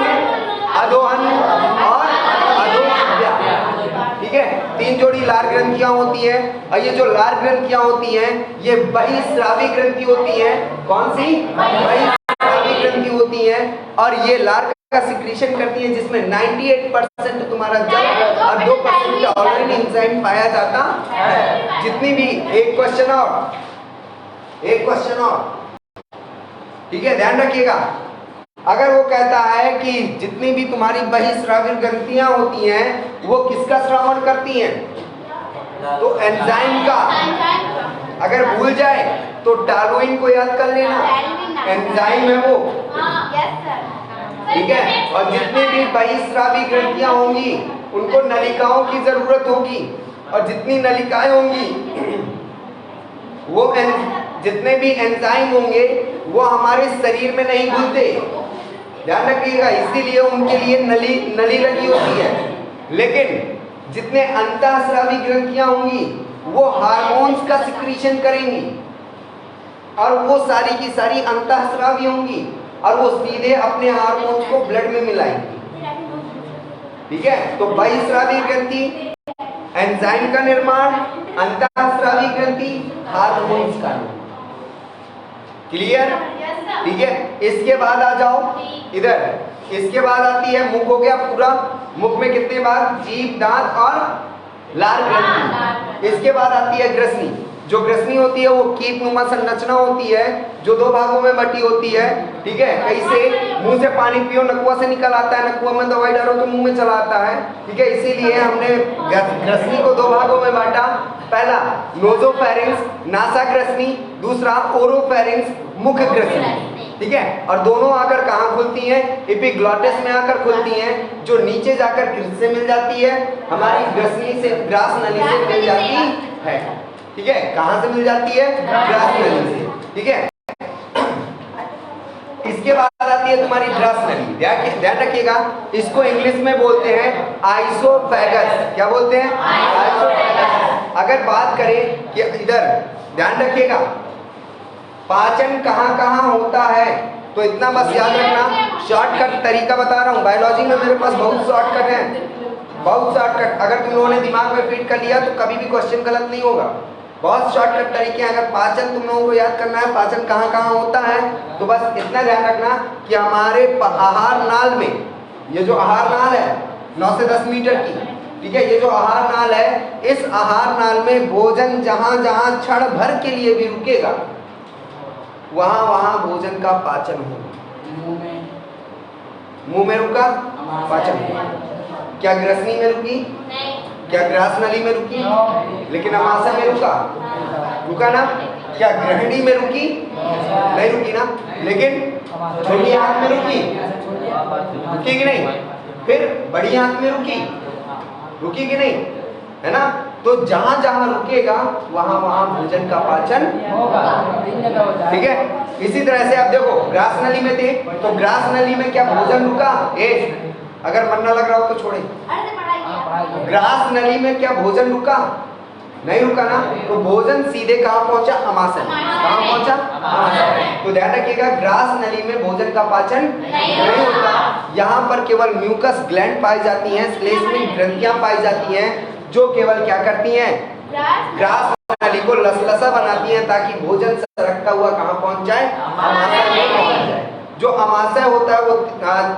अधोहन और अधोछिद्या। ठीक है, 3 जोड़ी लार ग्रंथियां होती है। और ये जो लार ग्रंथियां होती हैं ये बहिस्रावी ग्रंथि होती हैं। कौन सी? बहिस्रावी ग्रंथि होती हैं, और ये लार का सिक्रीशन करती है, जिसमें 98% तुम्हारा जल और 2% ऑर्गेनिक एंजाइम पाया जाता है। जितनी भी एक क्वेश्चन और ठीक है, ध्यान रखिएगा। अगर वो कहता है कि जितनी भी तुम्हारी बहिस्रावी ग्रंथियां होती हैं वो किसका श्रवण करती हैं? तो एंजाइम का। अगर भूल जाए तो डार्विन को याद कर लेना, एंजाइम है वो। ठीक है। और जितने भी बहिस्रावी ग्रंथियां होंगी उनको नलिकाओं की जरूरत होगी, और जितनी नलिकाएं होंगी वो जितने भी एंजाइम होंगे वो हमारे शरीर में नहीं घुलते, ध्यान रखिएगा, इसीलिए उनके लिए नली लगी होती है। लेकिन जितने अंतःस्रावी ग्रंथियां होंगी वो हार्मोन्स का सिक्रीशन करेंगी, और वो सारी की सारी अंतःस्रावी होंगी, और वो सीधे अपने हार्मोन्स को ब्लड में मिलाएंगी, ठीक है। तो बहिस्रावी ग्रंथि एंजाइम का निर्माण, अंतःस्रावी ग्रंथि हार्मोन्स का निर्माण, क्लियर, ठीक है। इसके बाद आ जाओ इधर, इसके बाद आती है मुख, हो गया पूरा। मुख में कितने भाग? जीभ, दांत और लार ग्रंथि। इसके बाद आती है ग्रसनी। जो ग्रसनी होती है वो कीटनुमा संरचना होती है, जो दो भागों में बटी होती है, ठीक है। कहीं से मुंह से पानी पियो, नकुआ से निकल आता है, नकुआ में दवाई डालो तो मुंह में चला आता है, ठीक है। इसीलिए हमने ग्रसनी को दो भागों में बांटा। पहला नोजोफेरिंक्स नासाग्रसनी, दूसरा ओरोफेरिंक्स मुख ग्रसनी, ठीक है। और दोनों आकर कहाँ खुलती हैं? एपिग्लॉटिस में आकर खुलती हैं, जो नीचे जाकर किससे मिल जाती है? हमारी ग्रसनी से, ग्रास नली से मिल जाती है, ठीक है। कहाँ से मिल जाती है? ग्रास नली से, ठीक है। इसके बाद आती है तुम्हारी ग्रास नली, ध्यान रखिएगा, इसको इंग्लिश में बोलते हैं आइसोफेगस। क्या बोलते हैं? आइसोफेगस। अगर बात करें कि इधर ध्यान रखिएगा पाचन कहाँ कहाँ होता है, तो इतना बस याद रखना, शॉर्टकट तरीका बता रहा हूँ। बायोलॉजी में मेरे पास बहुत शॉर्टकट है, बहुत शॉर्टकट। अगर तुम लोगों ने दिमाग में फिट कर लिया तो कभी भी क्वेश्चन गलत नहीं होगा। बहुत शॉर्टकट तरीके हैं। अगर पाचन तुम लोगों को याद करना है, पाचन कहाँ कहाँ होता है, तो बस इतना ध्यान रखना कि हमारे आहार नाल में, ये जो आहार नाल है 9 से 10 मीटर की, ठीक है, ये जो आहार नाल है, इस आहार नाल में भोजन जहां जहां क्षण भर के लिए भी रुकेगा वहां वहां भोजन का पाचन होगा। मुंह में रुका, पाचन होगा। क्या ग्रसनी में रुकी? क्या ग्रास नली में रुकी? लेकिन अमाशय में रुका ना? क्या ग्रहणी में रुकी? नहीं रुकी ना? लेकिन छोटी आंत में रुकी कि नहीं? फिर बड़ी आंत में रुकी कि नहीं, है ना? तो जहां जहां रुकेगा वहां वहां भोजन का पाचन होगा, ठीक है। इसी तरह से आप देखो ग्रास नली में थे, तो ग्रास नली में क्या भोजन रुका? अगर मन ना लग रहा हो तो छोड़े। ग्रास नली में क्या भोजन रुका? नहीं रुका ना? तो भोजन सीधे कहाँ पहुंचा? अमाशय। कहाँ पहुंचा? अमाशय। तो ध्यान रखिएगा ग्रास नली में भोजन का पाचन नहीं होता। यहाँ पर केवल म्यूकस ग्लैंड पाई जाती हैं, श्लेष्मिक ग्रंथियां पाई जाती हैं, जो केवल क्या करती हैं? ग्रास नली को लसलसा बनाती हैं, ताकि भोजन सरकता हुआ कहाँ पहुंच जाए? अमाशय में पहुंच जाए। जो अमाशय होता है वो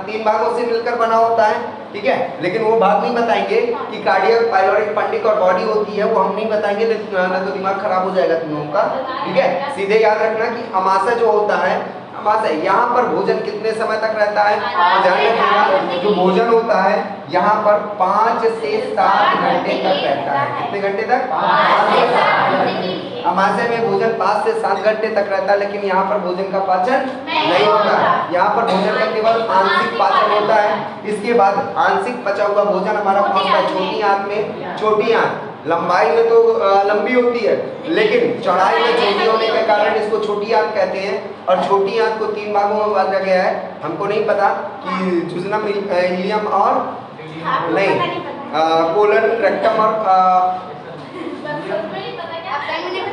3 भागों से मिलकर बना होता है, ठीक है। लेकिन वो भाग नहीं बताएंगे कि कार्डियक, पाइलोरिक, पंडिक और बॉडी होती है, वो हम नहीं बताएंगे, ना तो दिमाग खराब हो जाएगा तुम लोगों का, ठीक है। सीधे याद रखना कि अमाशय जो होता है, अमाशय यहाँ पर भोजन कितने समय तक रहता है? तो ध्यान रखिएगा जो भोजन होता है यहाँ पर 5 से 7 घंटे तक रहता है। कितने घंटे तक? 5 से 7 घंटे। अमाशय में भोजन 5 से 7 घंटे तक रहता है, लेकिन यहाँ पर भोजन का पाचन नहीं होता है। यहाँ पर भोजन का केवल आंशिक पाचन होता है। इसके बाद आंशिक पचा हुआ भोजन हमारा पहुंचता है छोटी आंत में। छोटी आंत लंबाई में तो लंबी होती है, लेकिन चौड़ाई में छोटी होने के कारण इसको छोटी आंत कहते हैं। और छोटी आंत को 3 भागों में बांटा गया है। हमको नहीं पता कि जुजनम, इलियम और नहीं कोलन, रेक्टम और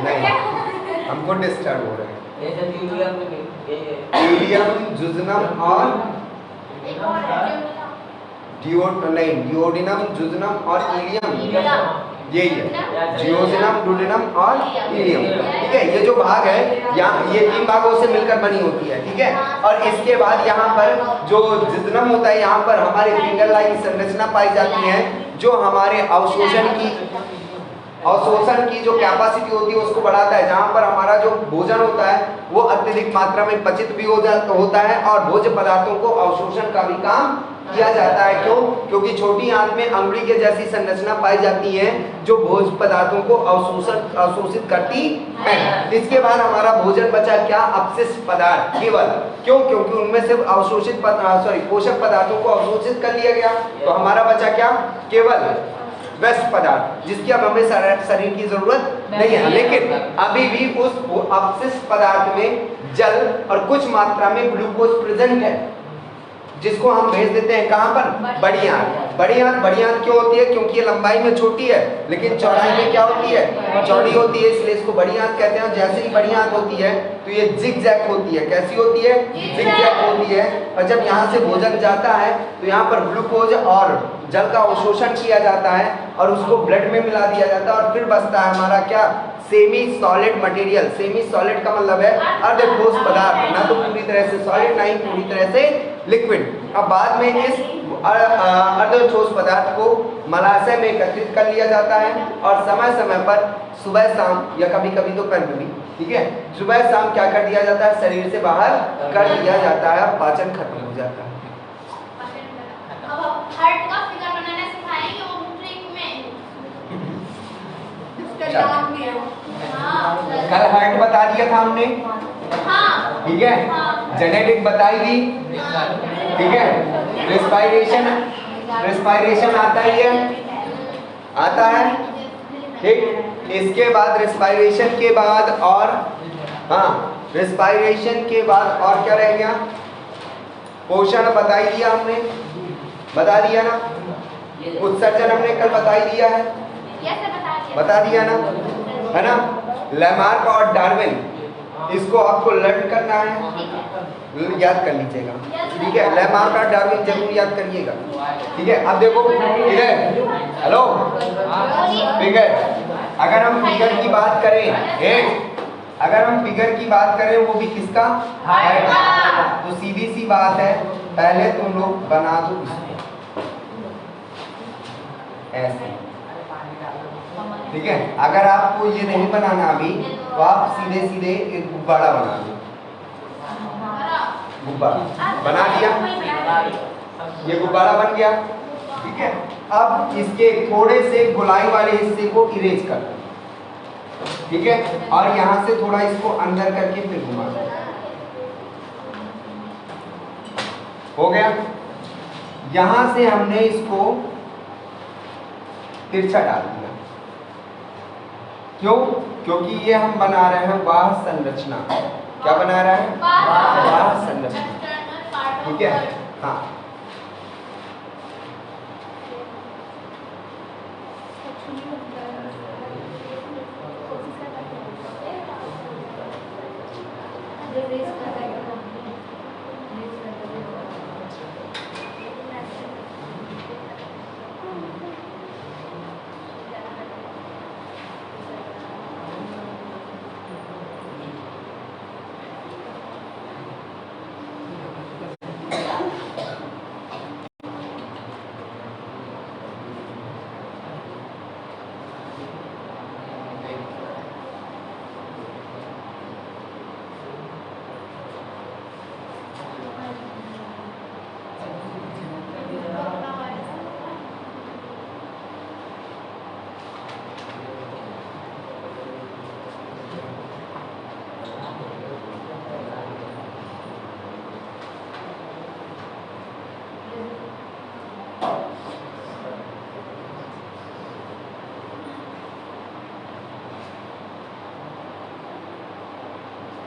नहीं, हमको डिस्टर्ब हो रहा है। इलियम, जुजनम और डिओडिनम, जुजनम और इलियम, यही है जियोजिनम, डुडेनम और इलियम, ठीक है। ये जो भाग है यहाँ, ये 3 भागों से मिलकर बनी होती है, ठीक है। और इसके बाद यहाँ पर जो जियोजिनम होता है, यहाँ पर हमारे फिंगर लाइक संरचना पाई जाती है, जो हमारे अवशोषण की जो कैपेसिटी होती है उसको बढ़ाता है। जहाँ पर हमारा जो भोजन होता है वो अत्यधिक मात्रा में पचित भी होता है और भोज्य पदार्थों को अवशोषण का भी काम किया जाता है। क्यों? क्योंकि छोटी आंत में अंगुली के जैसी संरचना पाई जाती है जो भोज्य पदार्थों को अवशोषित करती है। इसके बाद हमारा भोजन बचा क्या? अपशिष्ट पदार्थ केवल। क्यों? क्योंकि उनमें से अवशोषित पोषक पदार्थों को अवशोषित कर लिया गया, तो हमारा बचा क्या? केवल वेस्ट पदार्थ, जिसकी अब हमें शरीर की जरूरत नहीं है। लेकिन अभी भी उस अपशिष्ट पदार्थ में जल और कुछ मात्रा में ग्लूकोज प्रेजेंट है, जिसको हम भेज देते हैं कहां पर? बड़ी आंत। बड़ी आंत क्यों होती है? क्योंकि ये लंबाई में छोटी है लेकिन चौड़ाई में क्या होती है? चौड़ी होती है, इसलिए इसको बड़ी आंत कहते हैं। जैसे ही बड़ी आंत होती है तो ये जिगजैग होती है। कैसी होती है? जिगजैग होती है। और जब यहाँ से भोजन जाता है तो यहाँ पर ग्लूकोज और जल का अवशोषण किया जाता है और उसको ब्लड में मिला दिया जाता है और फिर बचता है हमारा क्या? Semi solid material. Semi solid का मतलब है अर्ध ठोस पदार्थ, ना तो पूरी तरह से सॉलिड ना ही पूरी तरह से लिक्विड। अब बाद में इस अर्ध ठोस पदार्थ को मलाशय में एकत्रित कर लिया जाता है और समय समय पर सुबह शाम या कभी कभी दोपहर में भी, ठीक है, सुबह शाम क्या कर दिया जाता है? शरीर से बाहर कर दिया जाता है, पाचन खत्म हो जाता है। हार्ट का फिगर बनाना सिखाएंगे वो ट्रिक में। कल हार्ट बता दिया था हमने, हाँ ठीक है, जेनेटिक बताई दी, ठीक है, रेस्पिरेशन आता ही है, आता है, ठीक। इसके बाद रेस्पिरेशन के बाद और रेस्पिरेशन के बाद और क्या रह गया? पोषण बता दिया हमने, बता दिया ना। उत्सर्जन हमने कल बता ही दिया है, बता दिया ना, है ना। लैमार्क और डार्विन, इसको आपको लर्न करना है, याद कर लीजिएगा, ठीक है। लैमार्क और डार्विन जरूर याद करिएगा, ठीक है। अब देखो, ठीक है, हेलो, ठीक है। अगर हम फिगर की बात करें, अगर हम फिगर की बात करें वो भी किसका? हाइट का। तो सीधी सी बात है, पहले तुम लोग बना दो इसको ऐसे, ठीक है। अगर आपको ये नहीं बनाना अभी तो आप सीधे सीधे एक गुब्बारा बना दो, गुब्बारा बना दिया, ये गुब्बारा बन गया, ठीक है। अब इसके थोड़े से गोलाई वाले हिस्से को इरेज कर दो, ठीक है, और यहाँ से थोड़ा इसको अंदर करके फिर घुमा दो, हो गया। यहाँ से हमने इसको तिरछा डाल दिया, क्यों? क्योंकि ये हम बना रहे हैं बाह्य संरचना। क्या बना रहे हैं? बाह्य संरचना, ठीक है, हाँ।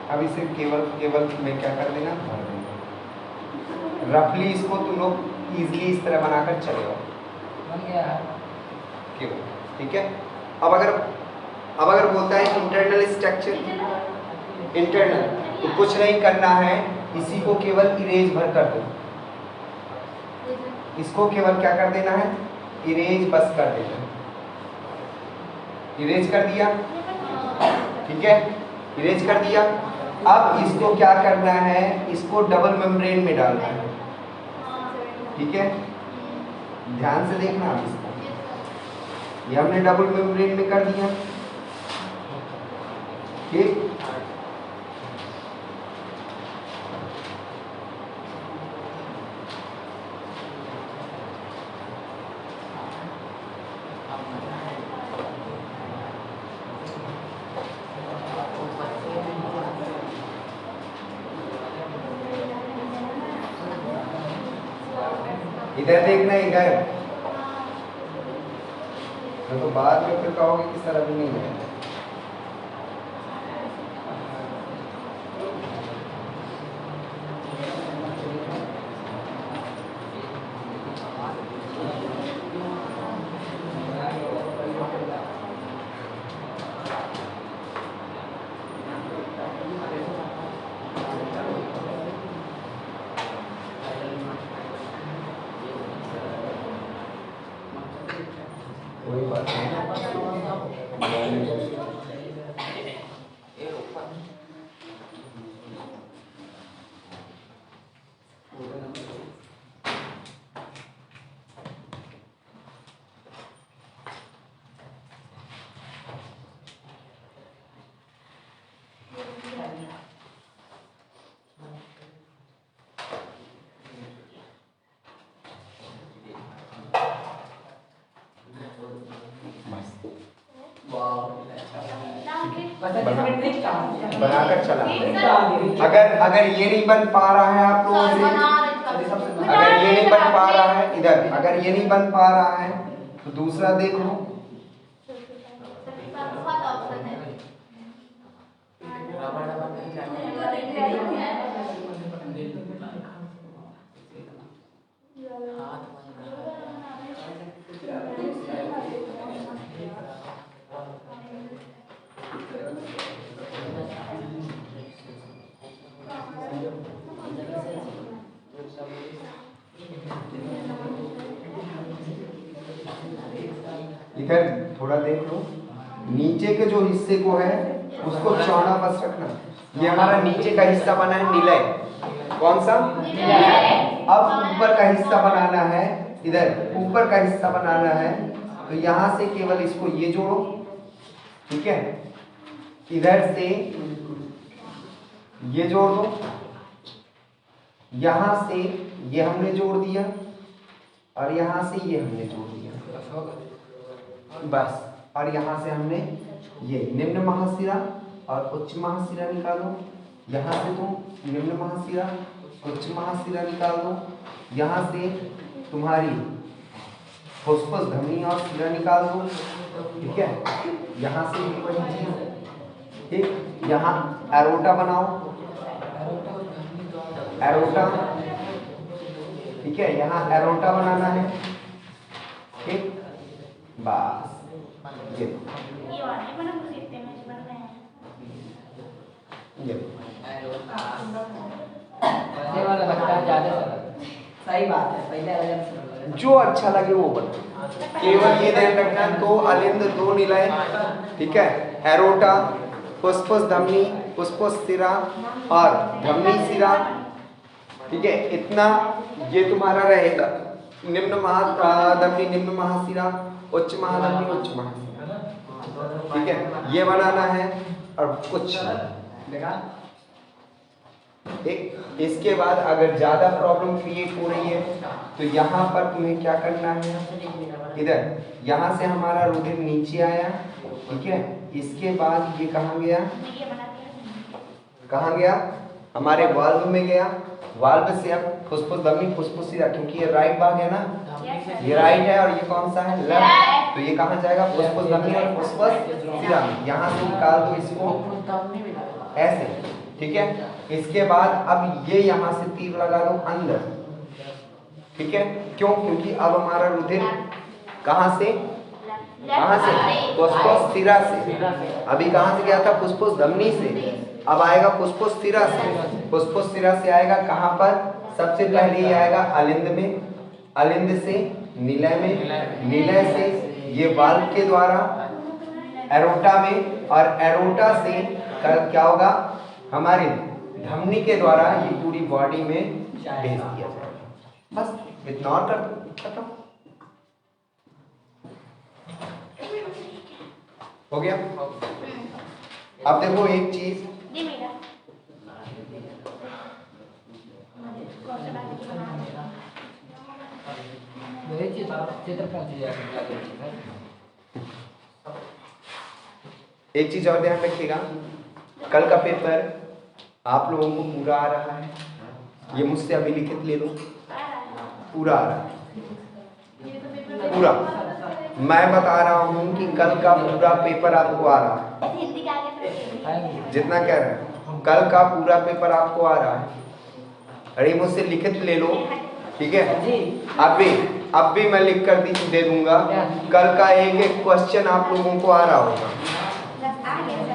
अब इसे केवल में क्या कर देना, भर देना। रफली इसको तुम लोग इजीली इस तरह बनाकर चले जाओ, केवल, ठीक है। अब अगर बोलता है इंटरनल स्ट्रक्चर, इंटरनल, तो कुछ नहीं करना है, इसी को केवल इरेज भर कर दो, इसको केवल क्या कर देना है? इरेज बस कर देना, इरेज कर दिया, ठीक है, इरेज कर दिया। अब इसको क्या करना है? इसको डबल मेम्ब्रेन में डालना है, ठीक है, ध्यान से देखना आप इसको। ये हमने डबल मेम्ब्रेन में कर दिया, ठीक। इधर देखना, इधर। तो बाद में फिर कहोगे कि सर अभी नहीं है। कोई बात नहीं। बनाकर चला। अगर ये नहीं बन पा रहा है आप लोगों से, अगर ये नहीं बन पा रहा है इधर, अगर ये नहीं बन पा रहा है तो दूसरा देख लो। इधर थोड़ा देख लो, नीचे के जो हिस्से को है उसको चौड़ा बस रखना। ये हमारा नीचे का हिस्सा बना है निलय, कौन सा? अब ऊपर का हिस्सा बनाना है, इधर ऊपर का हिस्सा बनाना है तो यहाँ से केवल इसको ये जोड़ो, ठीक है? इधर से ये जोड़ दो, यहाँ से ये हमने जोड़ दिया और यहाँ से ये हमने जोड़ दिया, बस। और यहाँ से हमने ये निम्न महाशिरा और उच्च महाशिरा निकालो। यहाँ से तुम निम्न महाशिरा उच्च महाशिरा निकाल दो। यहाँ से तुम्हारी फुस्फुस धमनी और शिरा निकाल दो, ठीक है? यहाँ से भी वही चीज, ठीक? यहाँ एरोटा बनाओ, एरोटा, ठीक है? यहाँ एरोटा बनाना है, ठीक? बस ये वाला लगता है ज्यादा सही बात है, पहले जो अच्छा लगे वो बना। केवल ये ध्यान रखना, दो अलिंद दो निलय, ठीक है? एरोटा, फुस्फुस धमनी, फुस्फुस सिरा और धमनी सिरा, ठीक है? इतना ये तुम्हारा रहेगा। निम्न महाधमनी निम्न महाशिरा, उच्च महाधमनी उच्च महाशिरा, ठीक है? ये बनाना है और कुछ एक। इसके बाद अगर ज्यादा प्रॉब्लम क्रिएट हो रही है तो यहाँ पर तुम्हें क्या करना है, इधर यहाँ से हमारा रुधिर नीचे आया, ठीक है? इसके बाद ये कहाँ गया, कहाँ गया? हमारे वाल्व में गया। वाल्व से अब फुस्फुस धमनी फुस्फुस सिरा, क्योंकि ये राइट भाग है ना, ये राइट है और ये कौन सा है? लेफ्ट। तो ये कहाँ जाएगा? फुस्फुस धमनी और फुस्फुस सिरा। यहाँ से निकाल दो इसको ऐसे, ठीक है? इसके बाद अब ये यहाँ से तीर लगा दो अंदर, ठीक है? क्यों? क्योंकि अब हमारा रुधिर कहाँ से, कहाँ से? फुस्फुस सिरा से। अभी कहाँ से गया था? फुस्फुस धमनी से। अब आएगा फुस्फुस सिरा से। फुस्फुस सिरा से आएगा कहाँ पर? सबसे पहले ये आएगा अलिंद में, अलिंद से निलय में, निलय से ये वाल्व के द्वारा एरोटा में, और एरोटा से कल क्या होगा? हमारे धमनी के द्वारा ये पूरी बॉडी में भेज दिया जाएगा। बस इतना और कर दो, खत्म हो गया। अब देखो एक चीज, एक चीज और ध्यान रखिएगा, कल का पेपर आप लोगों को पूरा आ रहा है, ये मुझसे अभी लिखित ले लो, पूरा आ रहा है। पूरा मैं बता रहा हूँ कि कल का पूरा पेपर आपको आ रहा है, हिंदी का आगे जितना कह रहे हैं कल का पूरा पेपर आपको आ रहा है। अरे मुझसे लिखित ले लो, ठीक है। अब भी मैं लिख कर दे दूंगा। कल का एक एक क्वेश्चन आप लोगों को आ रहा होगा,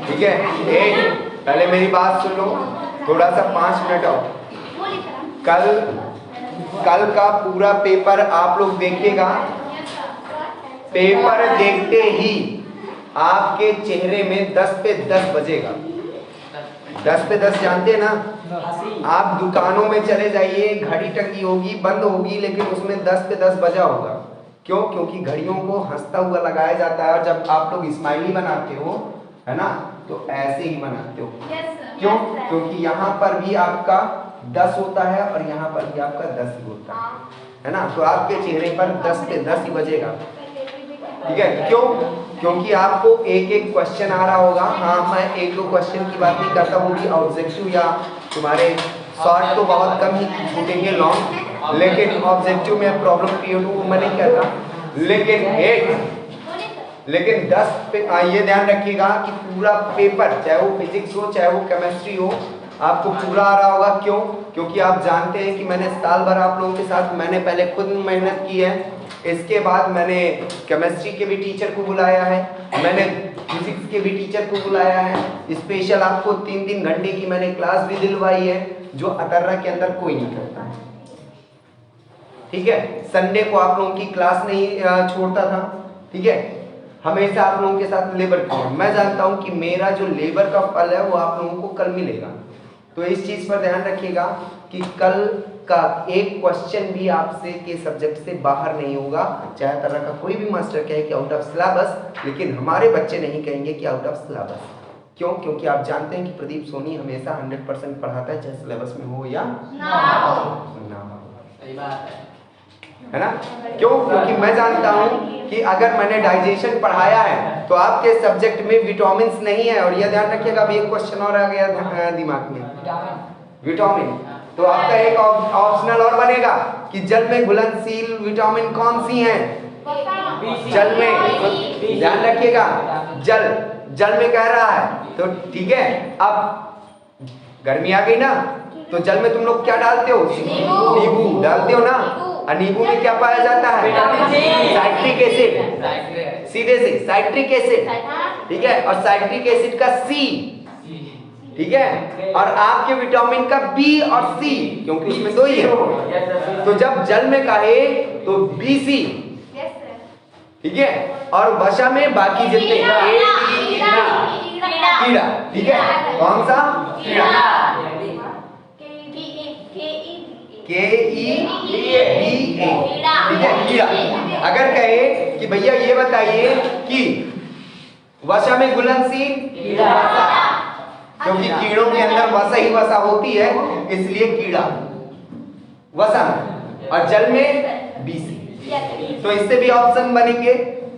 ठीक है। एक पहले मेरी बात सुन लो, थोड़ा सा 5 मिनट और। कल का पूरा पेपर आप लोग देखिएगा। पेपर देखते ही आपके चेहरे में 10 पे 10 बजेगा। 10 पे 10 जानते हैं ना? आप दुकानों में चले जाइए, घड़ी टंगी होगी, बंद होगी, लेकिन उसमें 10 पे 10 बजा होगा। क्यों? क्योंकि घड़ियों को हंसता हुआ लगाया जाता है, और जब आप लोग स्माइली बनाते हो, है ना, तो ऐसे ही बनाते हो। क्यों? क्योंकि यहाँ पर भी आपका 10 होता है और यहाँ पर भी आपका 10 ही होता है ना। तो आपके चेहरे पर 10 पे 10 ही बजेगा, ठीक है। क्यों? क्योंकि आपको एक एक क्वेश्चन आ रहा होगा। हाँ, मैं एक दो क्वेश्चन की बात नहीं करता, वो भी ऑब्जेक्टिव या तुम्हारे शॉर्ट तो बहुत कम ही छूटेंगे, लॉन्ग, लेकिन ऑब्जेक्टिव में प्रॉब्लम क्रिएट हो वो मैं नहीं कहता। लेकिन 10 पे ये ध्यान रखिएगा कि पूरा पेपर, चाहे वो फिजिक्स हो चाहे वो केमिस्ट्री हो, आपको पूरा आ रहा होगा। क्यों? क्योंकि आप जानते हैं कि मैंने साल भर आप लोगों के साथ मैंने पहले खुद मेहनत की है, इसके बाद मैंने केमिस्ट्री के भी टीचर को बुलाया है, मैंने फिजिक्स के भी टीचर को बुलाया है, स्पेशल आपको 3-3 घंटे की मैंने क्लास भी दिलवाई है, जो अतर्रा के अंदर कोई नहीं करता है, ठीक है। संडे को आप लोगों की क्लास नहीं छोड़ता था, ठीक है। हमेशा आप लोगों के साथ लेबर किया। मैं जानता हूं कि मेरा जो लेबर का फल है वो आप लोगों को कल मिलेगा। तो इस चीज पर ध्यान रखिएगा कि कल का एक क्वेश्चन भी आपसे के सब्जेक्ट से बाहर नहीं होगा, चाहे तरह का कोई भी मास्टर कहे कि आउट ऑफ सिलेबस, लेकिन हमारे बच्चे नहीं कहेंगे कि आउट ऑफ सिलेबस। क्यों? क्योंकि आप जानते हैं कि प्रदीप सोनी हमेशा 100% पढ़ाता है, चाहे सिलेबस में हो या ना हो। सही बात है ना। क्यों? क्योंकि मैं जानता हूं कि अगर मैंने डाइजेशन पढ़ाया है तो आपके सब्जेक्ट में विटामिन नहीं है। और यह ध्यान रखिएगा, अभी एक क्वेश्चन और आ गया दिमाग में, विटामिन। तो आपका एक ऑप्शनल और बनेगा कि जल में घुलनशील विटामिन कौन सी हैं? जल में। ध्यान रखिएगा, जल में कह रहा है, तो ठीक है। अब गर्मी आ गई ना, तो जल में तुम लोग क्या डालते हो? नींबू डालते हो ना। और नींबू में क्या पाया जाता है? Citric acid. सीधे से साइट्रिक एसिड, ठीक है। और साइट्रिक एसिड का सी, ठीक है। और आपके विटामिन का बी और सी, क्योंकि उसमें 2 ही है। तो जब जल में कहे तो BC, ठीक है। और भाषा में बाकी जितने कीड़ा, ठीक है। कौन सा? कीड़ा। KEDA, ठीक है, कीड़ा। अगर कहे कि भैया ये बताइए कि वसा में घुलनशील कीड़ा, क्योंकि कीड़ों के अंदर वसा ही वसा होती है, इसलिए कीड़ा वसा में, और जल में BC। तो इससे भी ऑप्शन बनेंगे,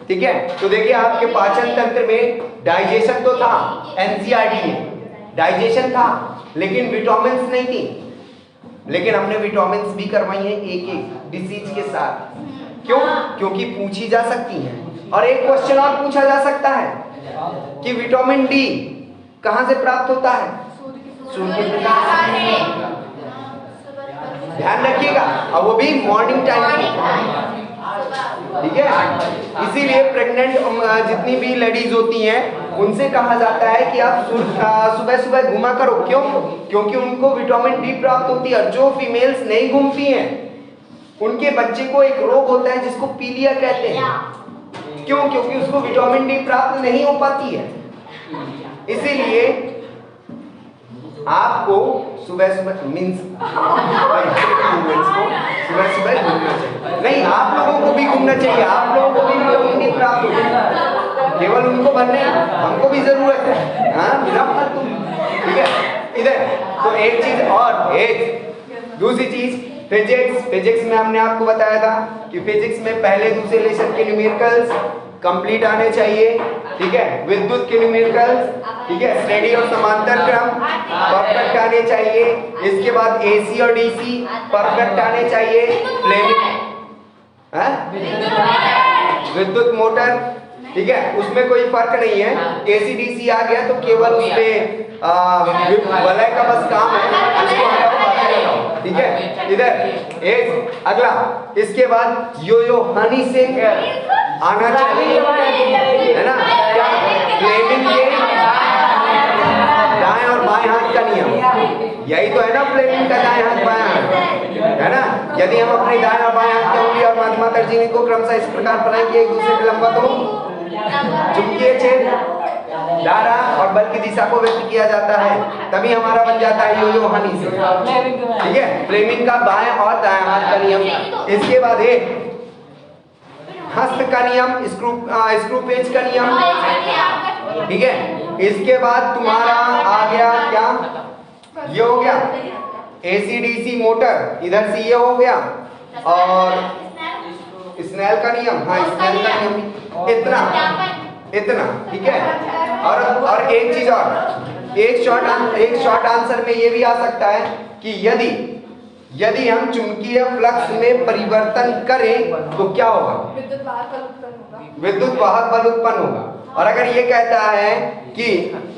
ठीक है। तो देखिए आपके पाचन तंत्र में डाइजेशन तो था, NCERT में डाइजेशन था, लेकिन विटामिन्स नहीं थी। लेकिन हमने विटामिन्स भी करवाई हैं एक एक डिसीज के साथ। क्यों? क्योंकि पूछी जा सकती हैं। और एक क्वेश्चन और पूछा जा सकता है कि विटामिन D कहां से प्राप्त होता है? सूर्य प्रकाश से। ध्यान रखिएगा, और वो भी मॉर्निंग टाइम, ठीक है। इसीलिए प्रेग्नेंट जितनी भी लेडीज होती हैं उनसे कहा जाता है कि आप सुबह सुबह घुमा करो। क्यों? क्योंकि उनको विटामिन D प्राप्त होती है। जो फीमेल्स नहीं घूमती हैं उनके बच्चे को एक रोग होता है जिसको पीलिया कहते हैं। क्यों? क्योंकि उसको विटामिन D प्राप्त नहीं हो पाती है। इसीलिए आपको सुबह सुबह मीन्स सुबह सुबह घूमना चाहिए। नहीं, आप लोगों को भी घूमना चाहिए, आप लोगों को भी विटामिन D प्राप्त हो। केवल उनको बनने, हमको भी जरूरत है। हाँ, बिना फालतू, ठीक है। इधर तो एक चीज और, एक दूसरी चीज फिजिक्स में हमने आपको बताया था कि फिजिक्स में पहले दूसरे लेसन के न्यूमेरिकल्स कंप्लीट आने चाहिए, ठीक है। विद्युत के न्यूमेरिकल्स, ठीक है, श्रेणी और समांतर क्रम परफेक्ट आने चाहिए। इसके बाद AC और DC परफेक्ट आने चाहिए। विद्युत मोटर, ठीक है, उसमें कोई फर्क नहीं है। एसीडीसी आ गया तो केवल उसपे वलय का बस काम है, उसको हटाओ, ठीक है। इधर एक अगला, इसके बाद यो यो हनी सिंह आना चाहिए, है ना। क्या फ्लेमिंग के दाएं और बाएं हाथ का नियम, यही तो है ना फ्लेमिंग का दाएं हाथ बाएं हाथ, है ना। यदि हम अपने दाएं और बाएं हाथ की उंगली और मध्यमा तर्जनी को क्रमशः इस प्रकार बनाएंगे एक दूसरे के लंबवत हो, चुंबकीय छेद धारा और बल की दिशा को व्यक्त किया जाता है, तभी हमारा बन जाता है यो यो हनी से, ठीक है। फ्लेमिंग का बाएं और दाएं हाथ का नियम। इसके बाद एक हस्त का नियम, स्क्रू पेंच का नियम, ठीक है। इसके बाद तुम्हारा आ गया क्या, ये हो गया एसीडीसी मोटर, इधर से ये हो गया, और स्नेल का नियम, हाँ स्नेल का नियम इतना, ठीक है। और एक चीज और, एक शॉर्ट आंसर में ये भी आ सकता है कि यदि हम चुंबकीय फ्लक्स में परिवर्तन करें तो क्या होगा, विद्युत वाहक बल उत्पन्न होगा। और अगर ये कहता है कि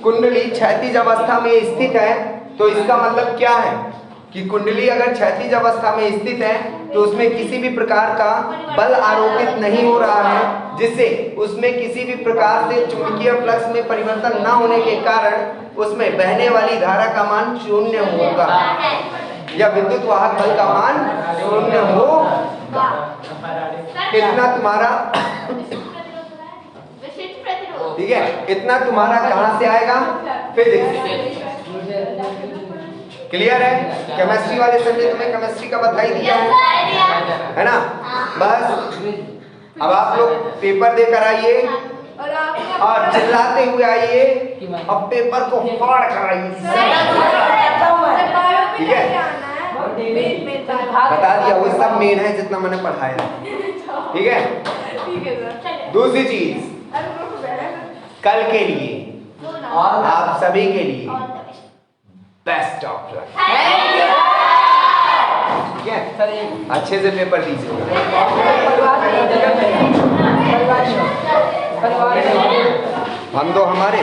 कुंडली क्षैतिज अवस्था में स्थित है तो इसका मतलब क्या है कि कुंडली अगर क्षैतिज अवस्था में स्थित है तो उसमें किसी भी प्रकार का बल आरोपित नहीं हो रहा है, जिससे उसमें किसी भी प्रकार से चुंबकीय फ्लक्स में परिवर्तन न होने के कारण उसमें बहने वाली धारा का मान 0 होगा, या विद्युत वाहक बल का मान 0 होगा। इतना तुम्हारा, ठीक है, इतना तुम्हारा कहाँ से आएगा, फिजिक्स। क्लियर है। केमिस्ट्री वाले सर ने तुम्हें केमिस्ट्री का बता ही दिया है ना। बस अब आप लोग पेपर देकर आइए और चिल्लाते हुए आइए और पेपर को फाड़ कर आइए, ठीक है। बता दिया, वो सब मेन है जितना मैंने पढ़ाया, ठीक है। दूसरी चीज, कल के लिए और आप सभी के लिए बेस्ट ऑफ लक, ठीक है। अच्छे से पेपर दीजिए। हम तो हमारे